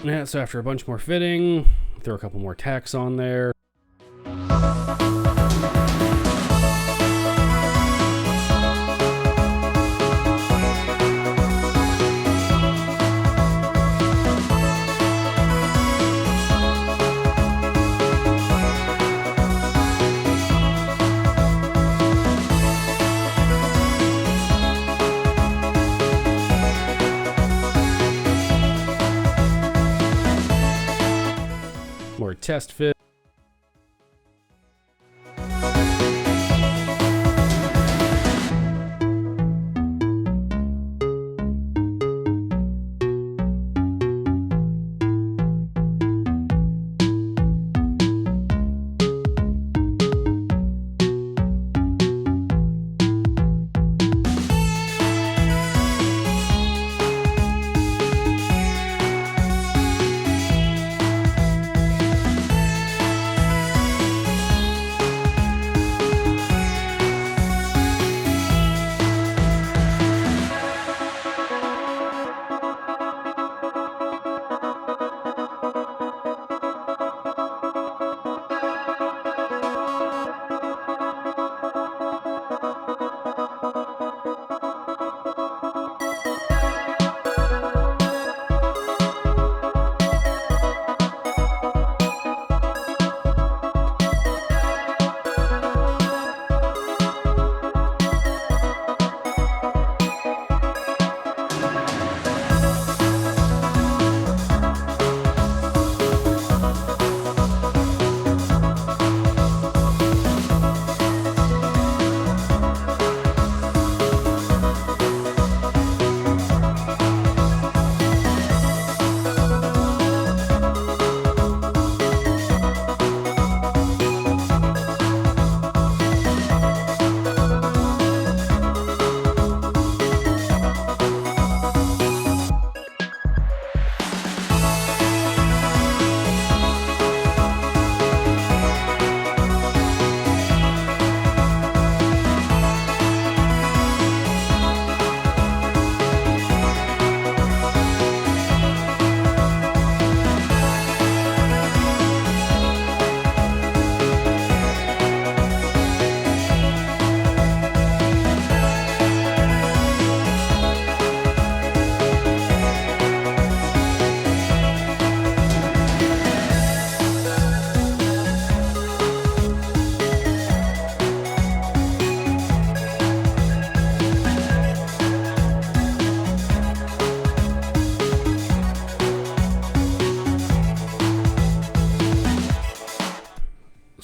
Yeah, so after a bunch more fitting, throw a couple more tacks on there. More test fit.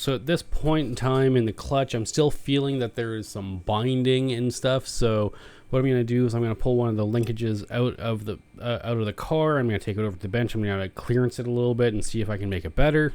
So at this point in time in the clutch, I'm still feeling that there is some binding and stuff. So what I'm going to do is I'm going to pull one of the linkages out of the car. I'm going to take it over to the bench. I'm going to clearance it a little bit and see if I can make it better.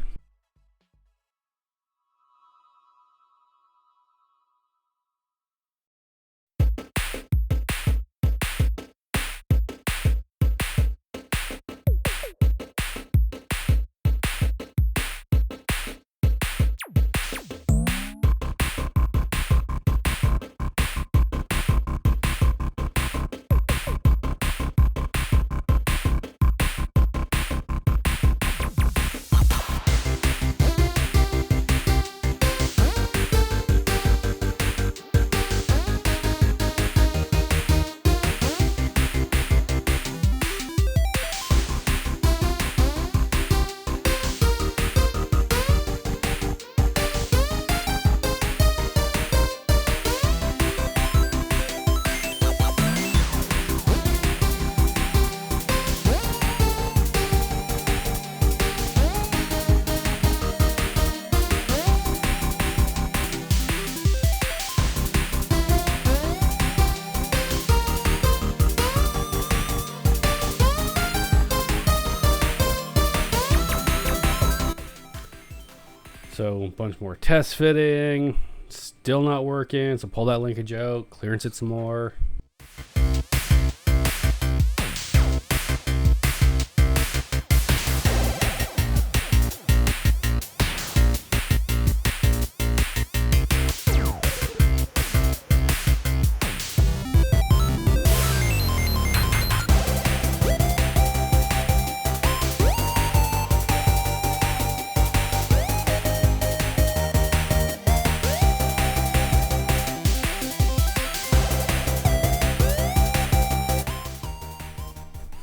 So a bunch more test fitting, still not working. So pull that linkage out, clearance it some more.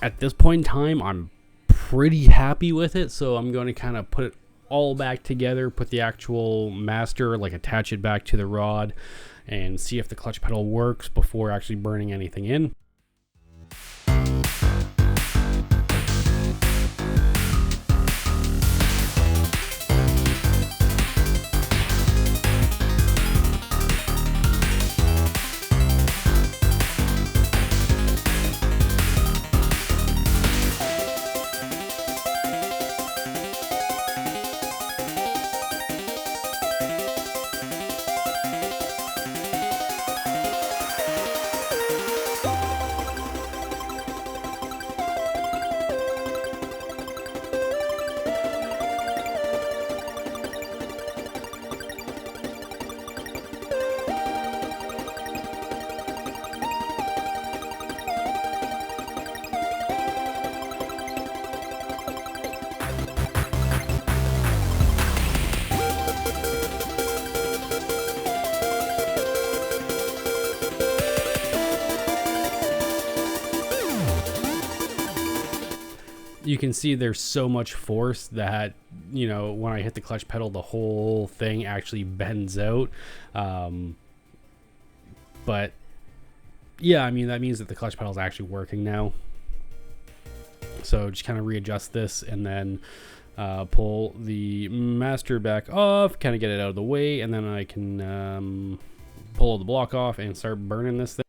At this point in time, I'm pretty happy with it, so I'm going to kind of put it all back together, put the actual master, like attach it back to the rod, and see if the clutch pedal works before actually burning anything in. You can see there's so much force that, you know, when I hit the clutch pedal, the whole thing actually bends out. But yeah, I mean, that means that the clutch pedal is actually working now. So just kind of readjust this and then pull the master back off, kind of get it out of the way, and then I can pull the block off and start burning this thing.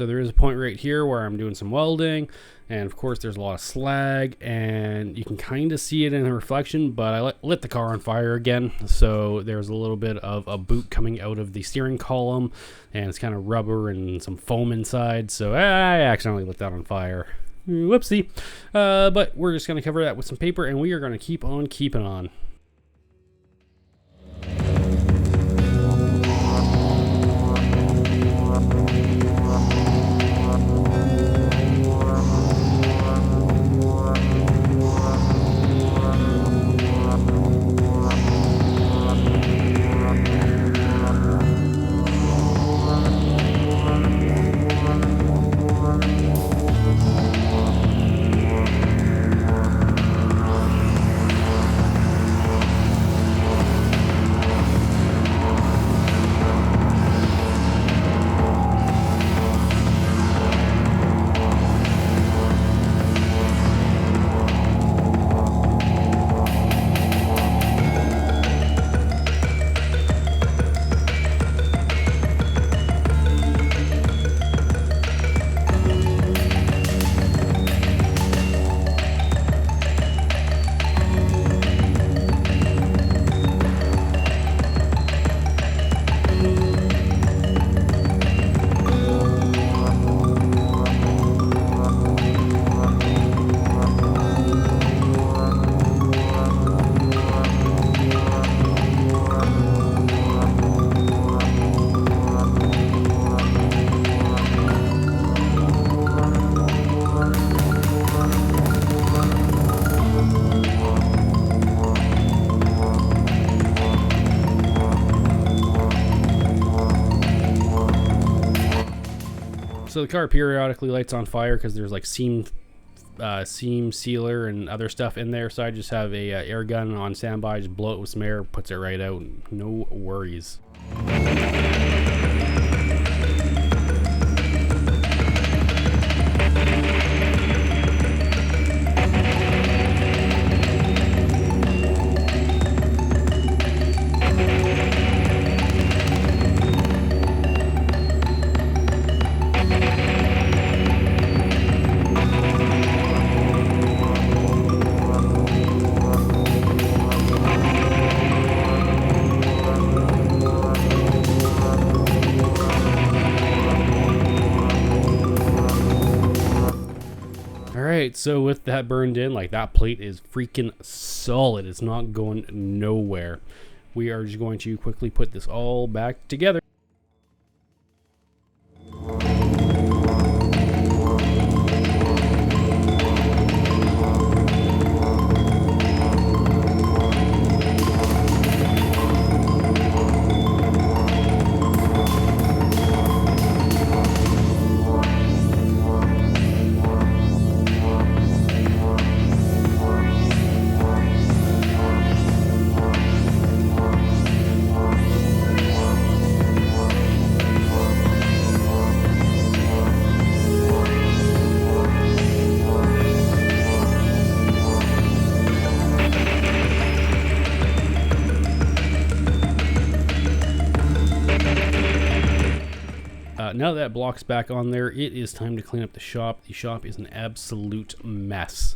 So there is a point right here where I'm doing some welding, and of course there's a lot of slag, and you can kind of see it in the reflection, but I lit the car on fire again, so there's a little bit of a boot coming out of the steering column, and it's kind of rubber and some foam inside, so I accidentally lit that on fire. Whoopsie. But we're just going to cover that with some paper, and we are going to keep on keeping on. So the car periodically lights on fire because there's like seam sealer and other stuff in there. So I just have a air gun on standby, just blow it with some air, puts it right out. No worries. Alright, so with that burned in, like that plate is freaking solid. It's not going nowhere. We are just going to quickly put this all back together. Now that block's back on there, it is time to clean up the shop. The shop is an absolute mess.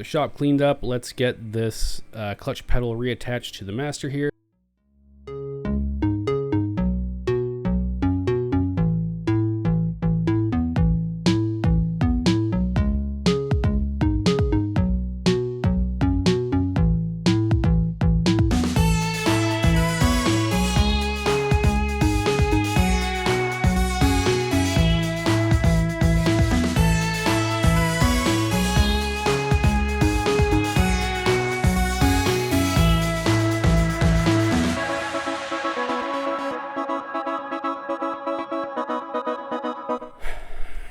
the shop cleaned up, let's get this clutch pedal reattached to the master here.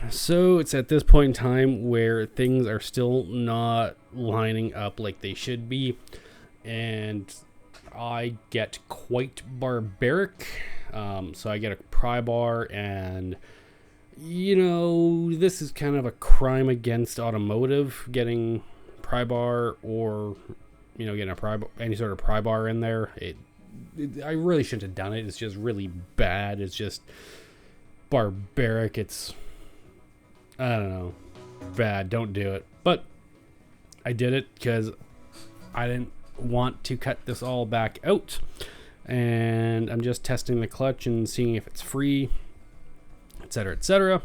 So it's at this point in time where things are still not lining up like they should be, and I get quite barbaric. So I get a pry bar, and you know, this is kind of a crime against automotive, getting pry bar, or you know, getting a pry bar, any sort of pry bar in there. I really shouldn't have done it. It's just really bad. It's just barbaric. It's, I don't know, bad. Don't do it. But I did it because I didn't want to cut this all back out, and I'm just testing the clutch and seeing if it's free, etc., etc.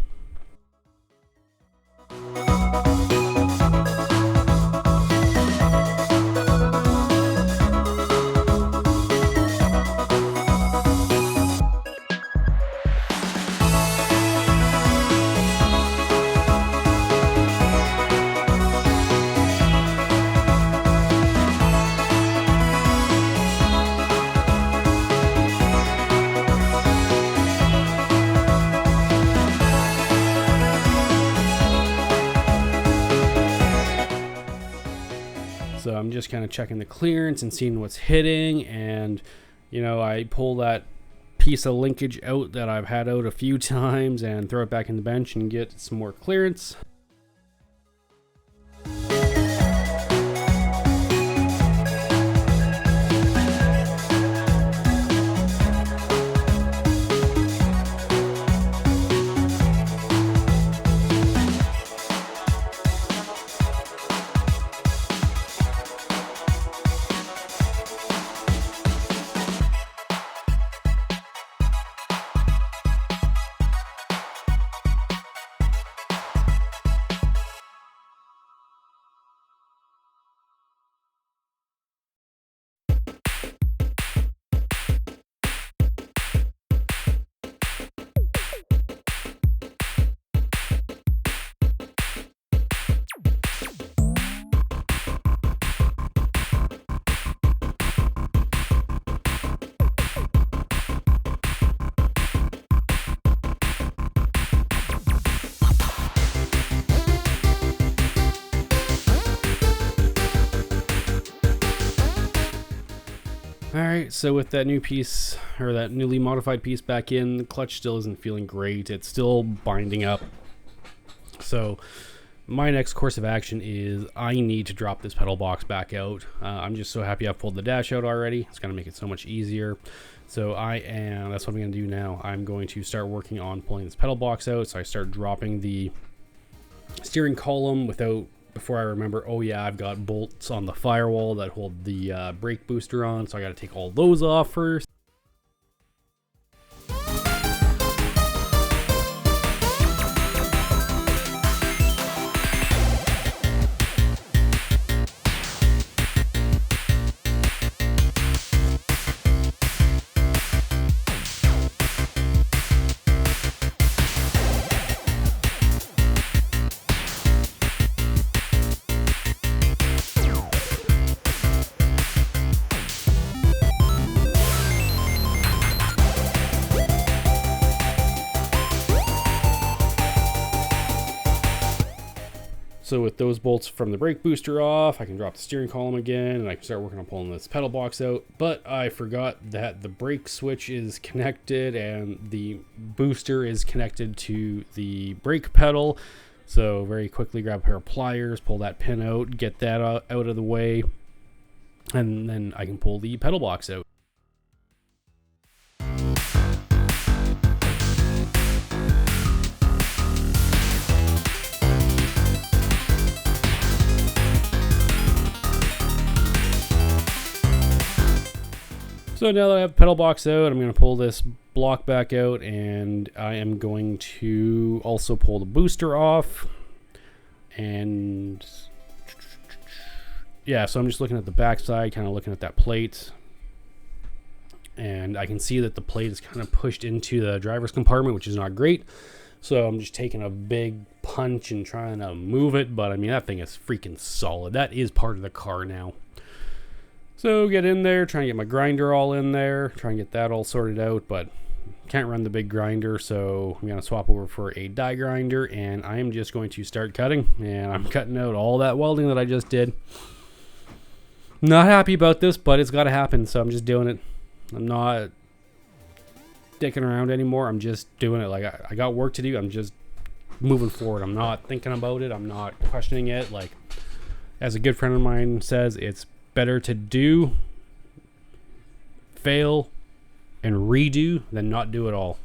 So I'm just kind of checking the clearance and seeing what's hitting, and you know, I pull that piece of linkage out that I've had out a few times and throw it back in the bench and get some more clearance. Alright, so with that new piece, or that newly modified piece back in, the clutch still isn't feeling great. It's still binding up. So my next course of action is I need to drop this pedal box back out. I'm just so happy I've pulled the dash out already. It's going to make it so much easier. So that's what I'm going to do now. I'm going to start working on pulling this pedal box out. So I start dropping the steering column before I remember, oh yeah, I've got bolts on the firewall that hold the brake booster on, so I got to take all those off first. So with those bolts from the brake booster off, I can drop the steering column again, and I can start working on pulling this pedal box out. But I forgot that the brake switch is connected and the booster is connected to the brake pedal. So very quickly grab a pair of pliers, pull that pin out, get that out of the way, and then I can pull the pedal box out. So now that I have pedal box out, I'm going to pull this block back out, and I am going to also pull the booster off. And yeah, so I'm just looking at the back side, kind of looking at that plate. And I can see that the plate is kind of pushed into the driver's compartment, which is not great. So I'm just taking a big punch and trying to move it. But I mean, that thing is freaking solid. That is part of the car now. So get in there, try and get my grinder all in there, try and get that all sorted out, but can't run the big grinder, so I'm going to swap over for a die grinder, and I am just going to start cutting, and I'm cutting out all that welding that I just did. Not happy about this, but it's got to happen, so I'm just doing it. I'm not dicking around anymore. I'm just doing it. Like, I got work to do. I'm just moving forward. I'm not thinking about it. I'm not questioning it. Like, as a good friend of mine says, it's better to do, fail, and redo than not do it all.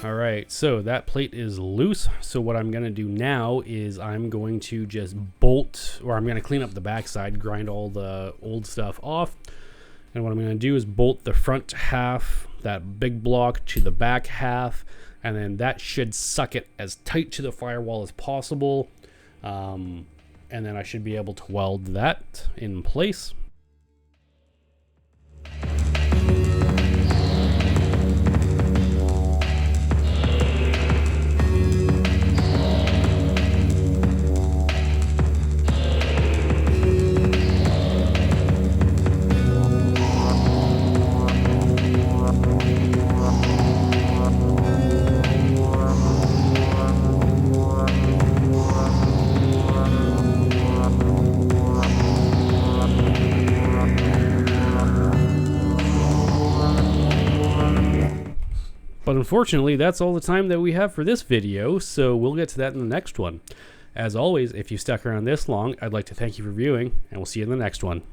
Alright, so that plate is loose. So what I'm going to do now is I'm going to just bolt, or I'm going to clean up the backside, grind all the old stuff off. And what I'm going to do is bolt the front half, that big block, to the back half. And then that should suck it as tight to the firewall as possible. And then I should be able to weld that in place. But unfortunately, that's all the time that we have for this video, so we'll get to that in the next one. As always, if you stuck around this long, I'd like to thank you for viewing, and we'll see you in the next one.